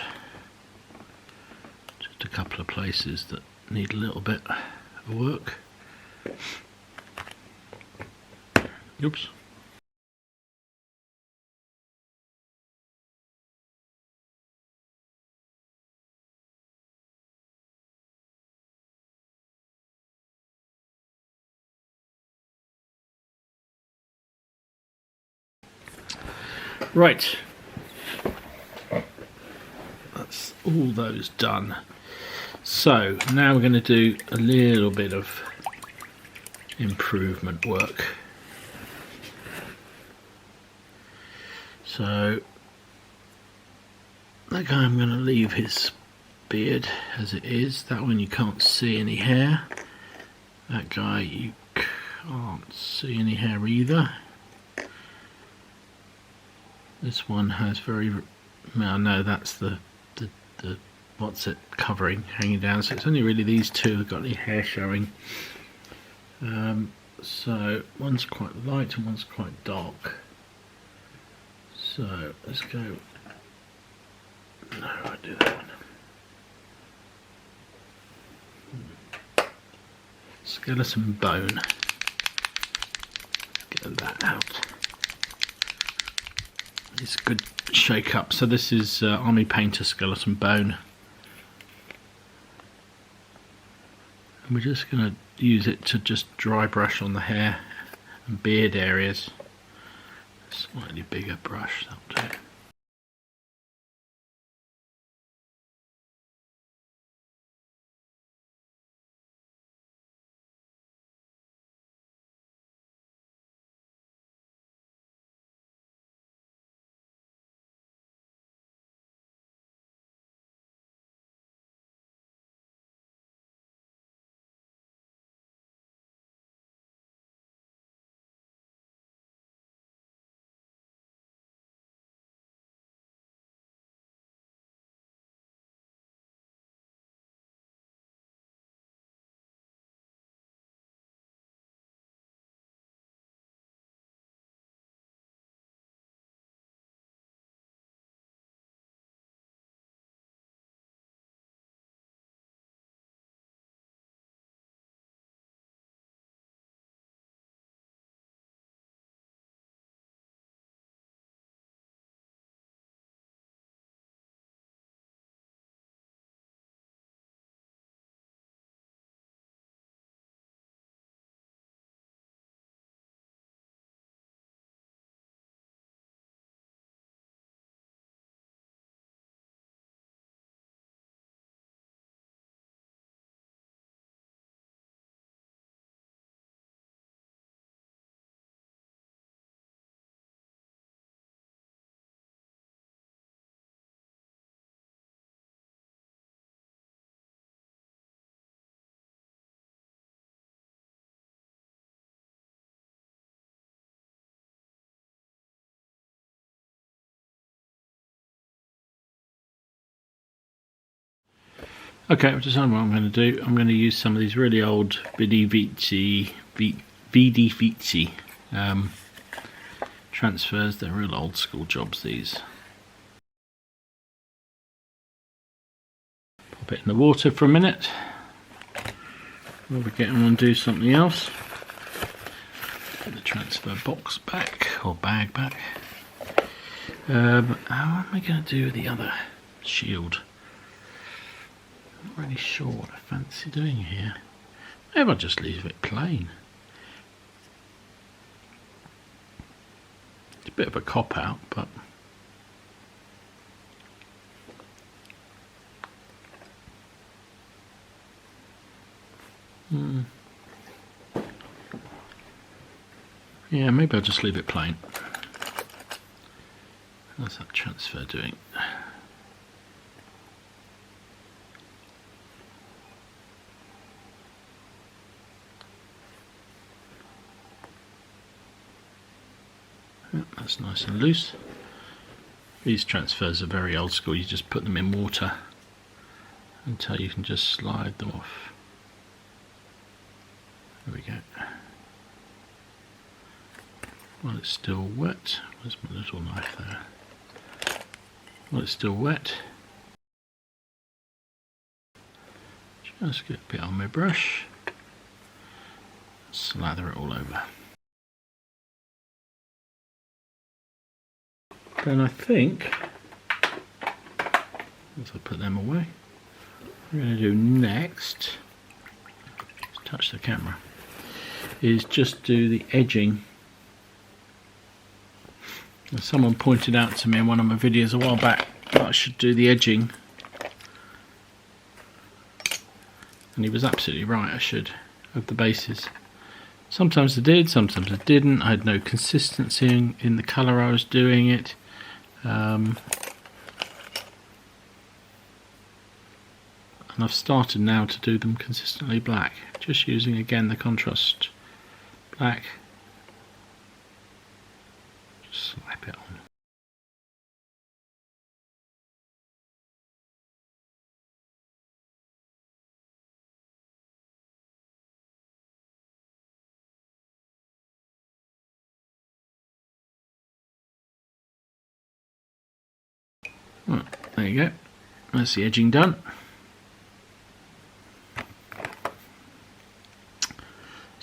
Speaker 1: just a couple of places that need a little bit of work. Oops. Right, that's all those done. So now we're going to do a little bit of improvement work. So that guy, I'm going to leave his beard as it is. That one you can't see any hair. That guy you can't see any hair either. This one has very, well, no, that's the what's it covering, hanging down. So it's only really these two that got any hair showing. So one's quite light and one's quite dark. So let's go. No, I do that one. skeleton bone. Get that out. It's a good shake up. So this is Army Painter skeleton bone. And we're just going to use it to just dry brush on the hair and beard areas. Slightly bigger brush, that'll do. Okay, I've decided what I'm going to do. I'm going to use some of these really old VD transfers. They're real old school jobs, these. Pop it in the water for a minute. While we get on and do something else. Put the transfer box back, or bag back. How am I going to do with the other shield? I'm not really sure what I fancy doing here. Maybe I'll just leave it plain. It's a bit of a cop out, but yeah, maybe I'll just leave it plain. How's that transfer doing? That's nice and loose. These transfers are very old school. You just put them in water until you can just slide them off. There we go. While it's still wet, where's my little knife there? While it's still wet, just get a bit on my brush, slather it all over. Then I think, as I put them away, what we're going to do next, just touch the camera, is just do the edging. As someone pointed out to me in one of my videos a while back that I should do the edging, and he was absolutely right, I should, of the bases. Sometimes I did, sometimes I didn't. I had no consistency in the colour I was doing it. And I've started now to do them consistently black, just using again the contrast black. Just slap it on. Right, there you go. That's the edging done.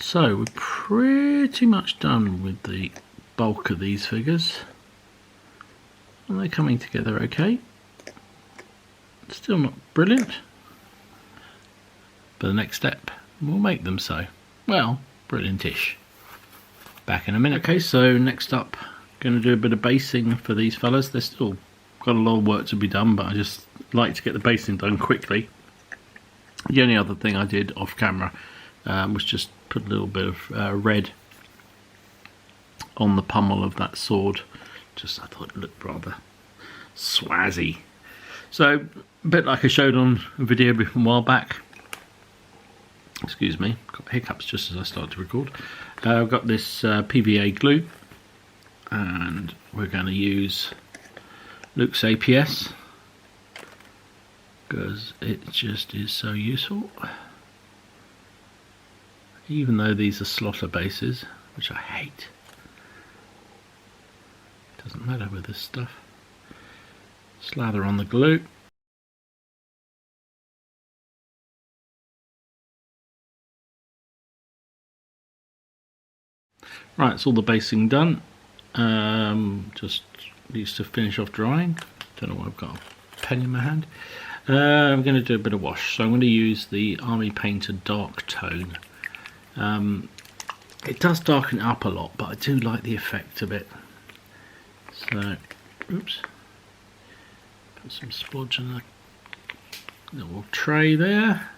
Speaker 1: So we're pretty much done with the bulk of these figures, and they're coming together okay. Still not brilliant, but the next step will make them so. Well, brilliant-ish. Back in a minute. Okay, so next up, going to do a bit of basing for these fellas. They're still got a lot of work to be done, but I just like to get the basing done quickly. The only other thing I did off camera was just put a little bit of red on the pommel of that sword. Just I thought it looked rather swazzy. So a bit like I showed on a video a while back. Excuse me, got hiccups just as I started to record. I've got this PVA glue, and we're going to use Luke's APS because it just is so useful. Even though these are slaughter bases, which I hate. Doesn't matter with this stuff. Slather on the glue. Right, it's all the basing done. Just needs to finish off drying. Don't know why I've got a pen in my hand. I'm going to do a bit of wash, so I'm going to use the Army Painter Dark Tone. It does darken it up a lot, but I do like the effect of it. So, oops, put some splodge in a little tray there.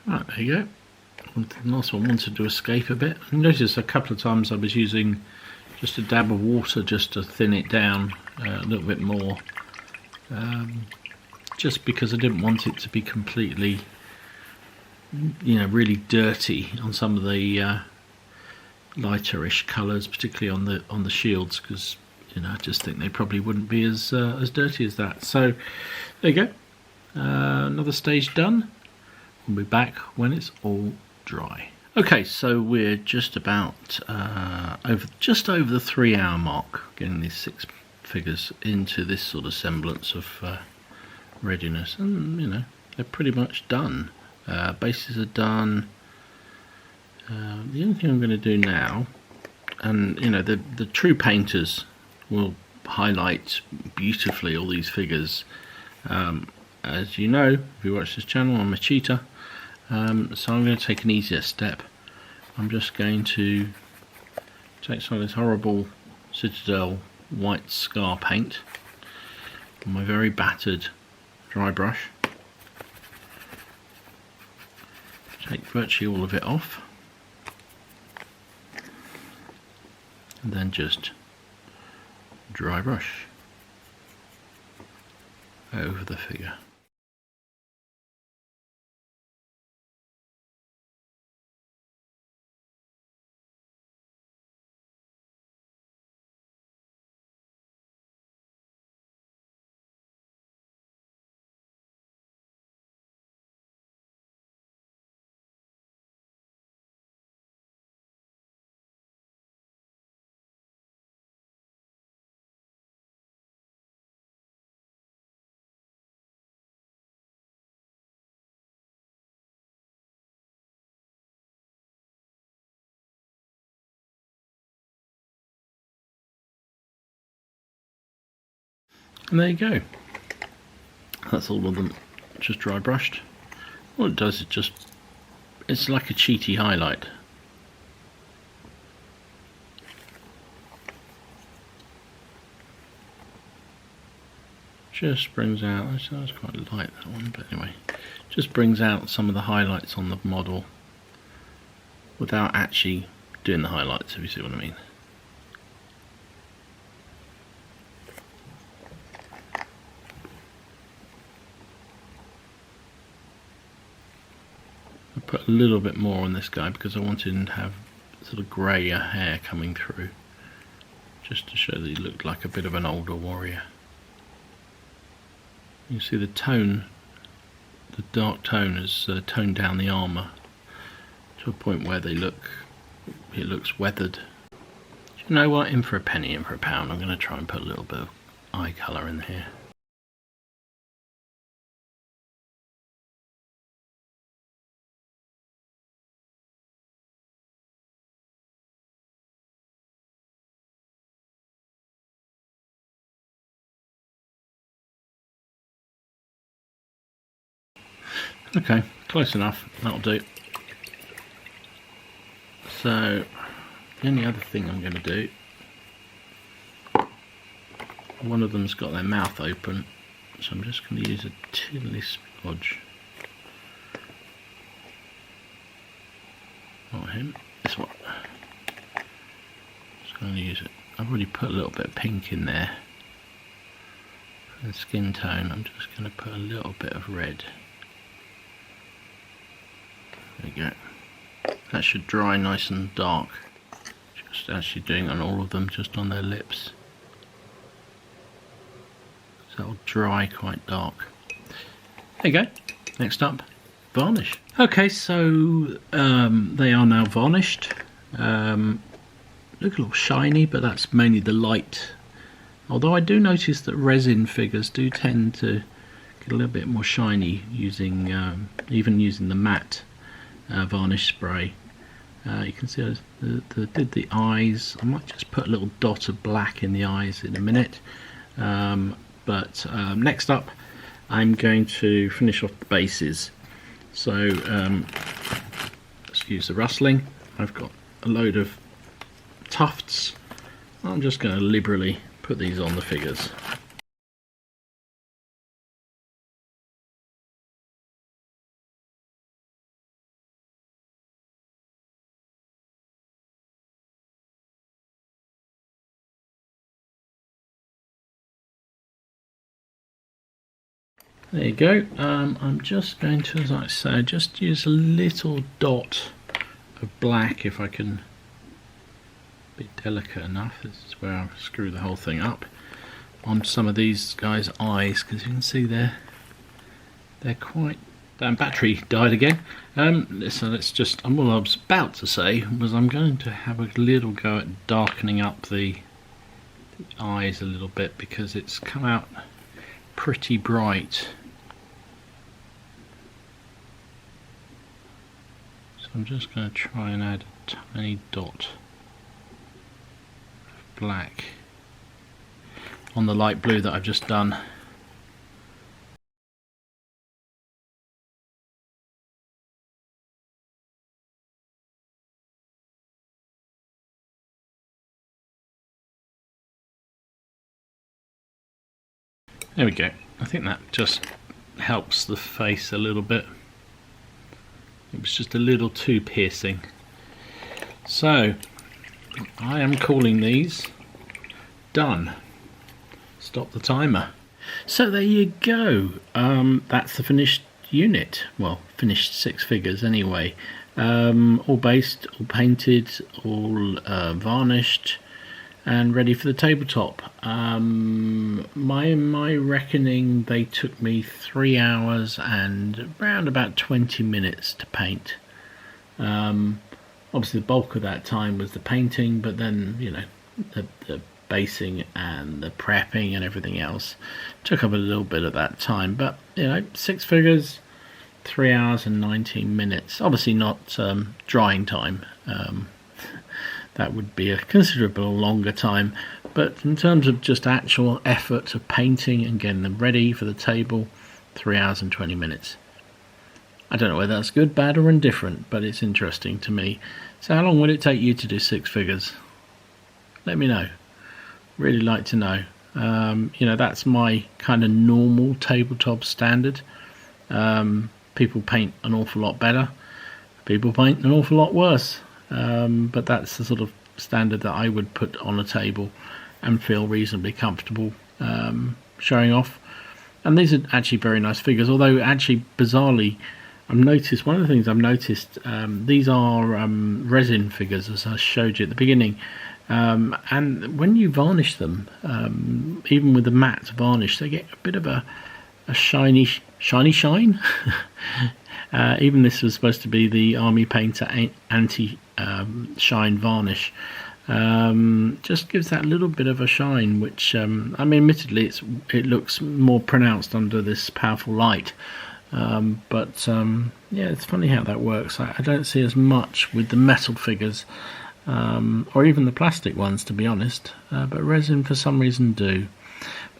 Speaker 1: Right, there you go. The last one wanted to escape a bit. Notice a couple of times I was using just a dab of water just to thin it down a little bit more, just because I didn't want it to be completely, really dirty on some of the lighterish colours, particularly on the shields, because I just think they probably wouldn't be as dirty as that. So there you go, another stage done. We'll be back when it's all dry. Okay, so we're just about just over the 3 hour mark, getting these 6 figures into this sort of semblance of readiness, and they're pretty much done. Bases are done. The only thing I'm going to do now, and the true painters will highlight beautifully all these figures. As you know, if you watch this channel, I'm a cheater. So I'm going to take an easier step. I'm just going to take some of this horrible Citadel white scar paint on my very battered dry brush. Take virtually all of it off, and then just dry brush over the figure. And there you go. That's all of them just dry brushed. What it does is it's like a cheaty highlight. Just brings out, that's quite light, that one, but anyway, just brings out some of the highlights on the model without actually doing the highlights, if you see what I mean. I put a little bit more on this guy because I wanted him to have sort of greyer hair coming through, just to show that he looked like a bit of an older warrior. You see the tone, the dark tone has toned down the armour to a point where it looks weathered. Do you know what? In for a penny, in for a pound, I'm going to try and put a little bit of eye colour in here. Okay, close enough, that'll do. So, the only other thing I'm going to do, one of them's got their mouth open, so I'm just going to use a tiddly splodge. Not him, this one. Just going to use it. I've already put a little bit of pink in there. For the skin tone, I'm just going to put a little bit of red. There we go. That should dry nice and dark. Just actually doing it on all of them, just on their lips. So that'll dry quite dark. There you go. Next up, varnish. Okay, so they are now varnished. Look a little shiny, but that's mainly the light. Although I do notice that resin figures do tend to get a little bit more shiny using even using the matte varnish spray. You can see I did the eyes. I might just put a little dot of black in the eyes in a minute. But next up, I'm going to finish off the bases. So excuse the rustling. I've got a load of tufts. I'm just going to liberally put these on the figures. There you go. I'm just going to, as I say, just use a little dot of black if I can be delicate enough. This is where I screw the whole thing up on some of these guys' eyes, because you can see they're quite. Damn, battery died again. So let's just. What I was about to say was I'm going to have a little go at darkening up the eyes a little bit, because it's come out pretty bright. So I'm just going to try and add a tiny dot of black on the light blue that I've just done. There we go. I think that just helps the face a little bit. It was just a little too piercing. So I am calling these done. Stop the timer. So there you go. That's the finished unit. Well, finished 6 figures anyway. All based, all painted, all varnished, and ready for the tabletop. My reckoning, they took me 3 hours and around about 20 minutes to paint. Obviously the bulk of that time was the painting, but then, you know, the basing and the prepping and everything else took up a little bit of that time. But, you know, 6 figures, 3 hours and 19 minutes. Obviously not drying time. That would be a considerable longer time, but in terms of just actual effort of painting and getting them ready for the table, 3 hours and 20 minutes. I don't know whether that's good, bad or indifferent, but it's interesting to me. So how long would it take you to do 6 figures? Let me know. Really like to know. You know, that's my kind of normal tabletop standard. People paint an awful lot better. People paint an awful lot worse. But that's the sort of standard that I would put on a table and feel reasonably comfortable showing off. And these are actually very nice figures, although actually bizarrely I've noticed, one of the things I've noticed, these are resin figures, as I showed you at the beginning, and when you varnish them, even with the matte varnish, they get a bit of a shiny shine. Even this was supposed to be the Army Painter anti-shine varnish. Just gives that little bit of a shine, which I mean, admittedly it looks more pronounced under this powerful light, but yeah, it's funny how that works. I don't see as much with the metal figures, or even the plastic ones, to be honest, but resin for some reason do.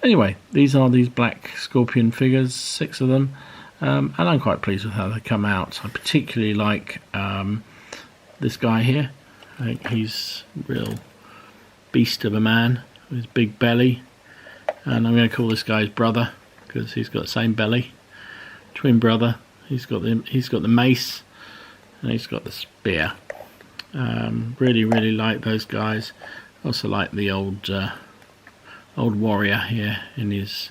Speaker 1: Anyway, these are these black scorpion figures, 6 of them, and I'm quite pleased with how they come out. I particularly like this guy here. I think he's a real beast of a man with his big belly, and I'm going to call this guy his brother because he's got the same belly, twin brother. He's got the mace and he's got the spear. Really like those guys. Also like the old warrior here in his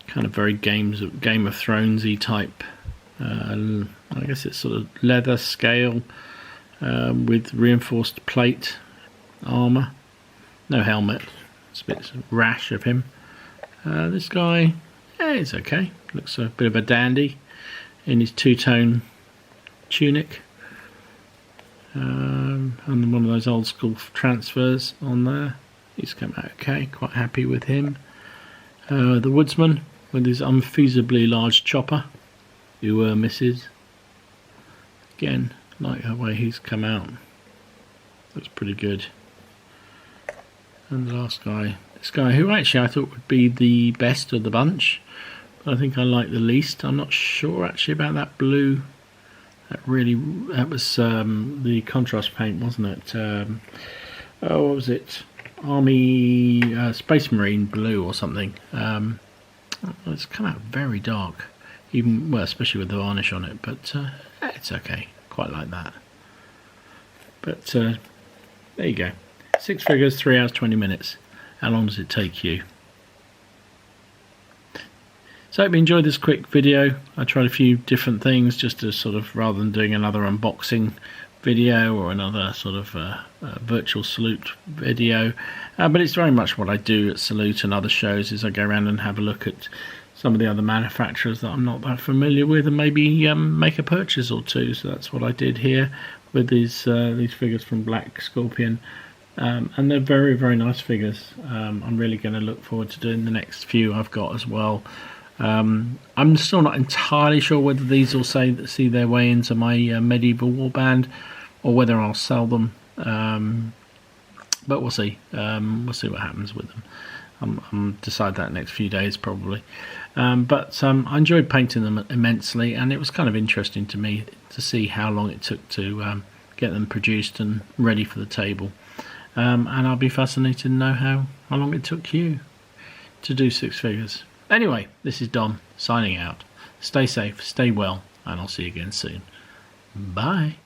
Speaker 1: kind of very Game of Thrones-y type. I guess it's sort of leather scale. With reinforced plate armour, no helmet. It's a bit rash of him. This guy, it's okay. Looks a bit of a dandy in his two-tone tunic, and one of those old school transfers on there. He's come out okay. Quite happy with him. The woodsman with his unfeasibly large chopper. You misses. Again, like the way he's come out. Looks pretty good. And the last guy, this guy who actually I thought would be the best of the bunch, but I think I like the least. I'm not sure actually about that blue. That was the contrast paint, wasn't it? Oh, what was it? Army Space Marine blue or something. It's come out very dark, even especially with the varnish on it. But it's okay. Quite like that. But there you go. 6 figures, 3 hours 20 minutes. How long does it take you? So I hope you enjoyed this quick video. I tried a few different things just to sort of, rather than doing another unboxing video or another sort of virtual Salute video, but it's very much what I do at Salute and other shows, is I go around and have a look at some of the other manufacturers that I'm not that familiar with, and maybe make a purchase or two. So that's what I did here with these figures from Black Scorpion, and they're very nice figures. I'm really going to look forward to doing the next few I've got as well. I'm still not entirely sure whether these will see their way into my medieval warband, or whether I'll sell them, but we'll see. We'll see what happens with them. I'll decide that next few days probably. But I enjoyed painting them immensely, and it was kind of interesting to me to see how long it took to get them produced and ready for the table. And I'll be fascinated to know how long it took you to do 6 figures. Anyway, this is Dom signing out. Stay safe, stay well, and I'll see you again soon. Bye.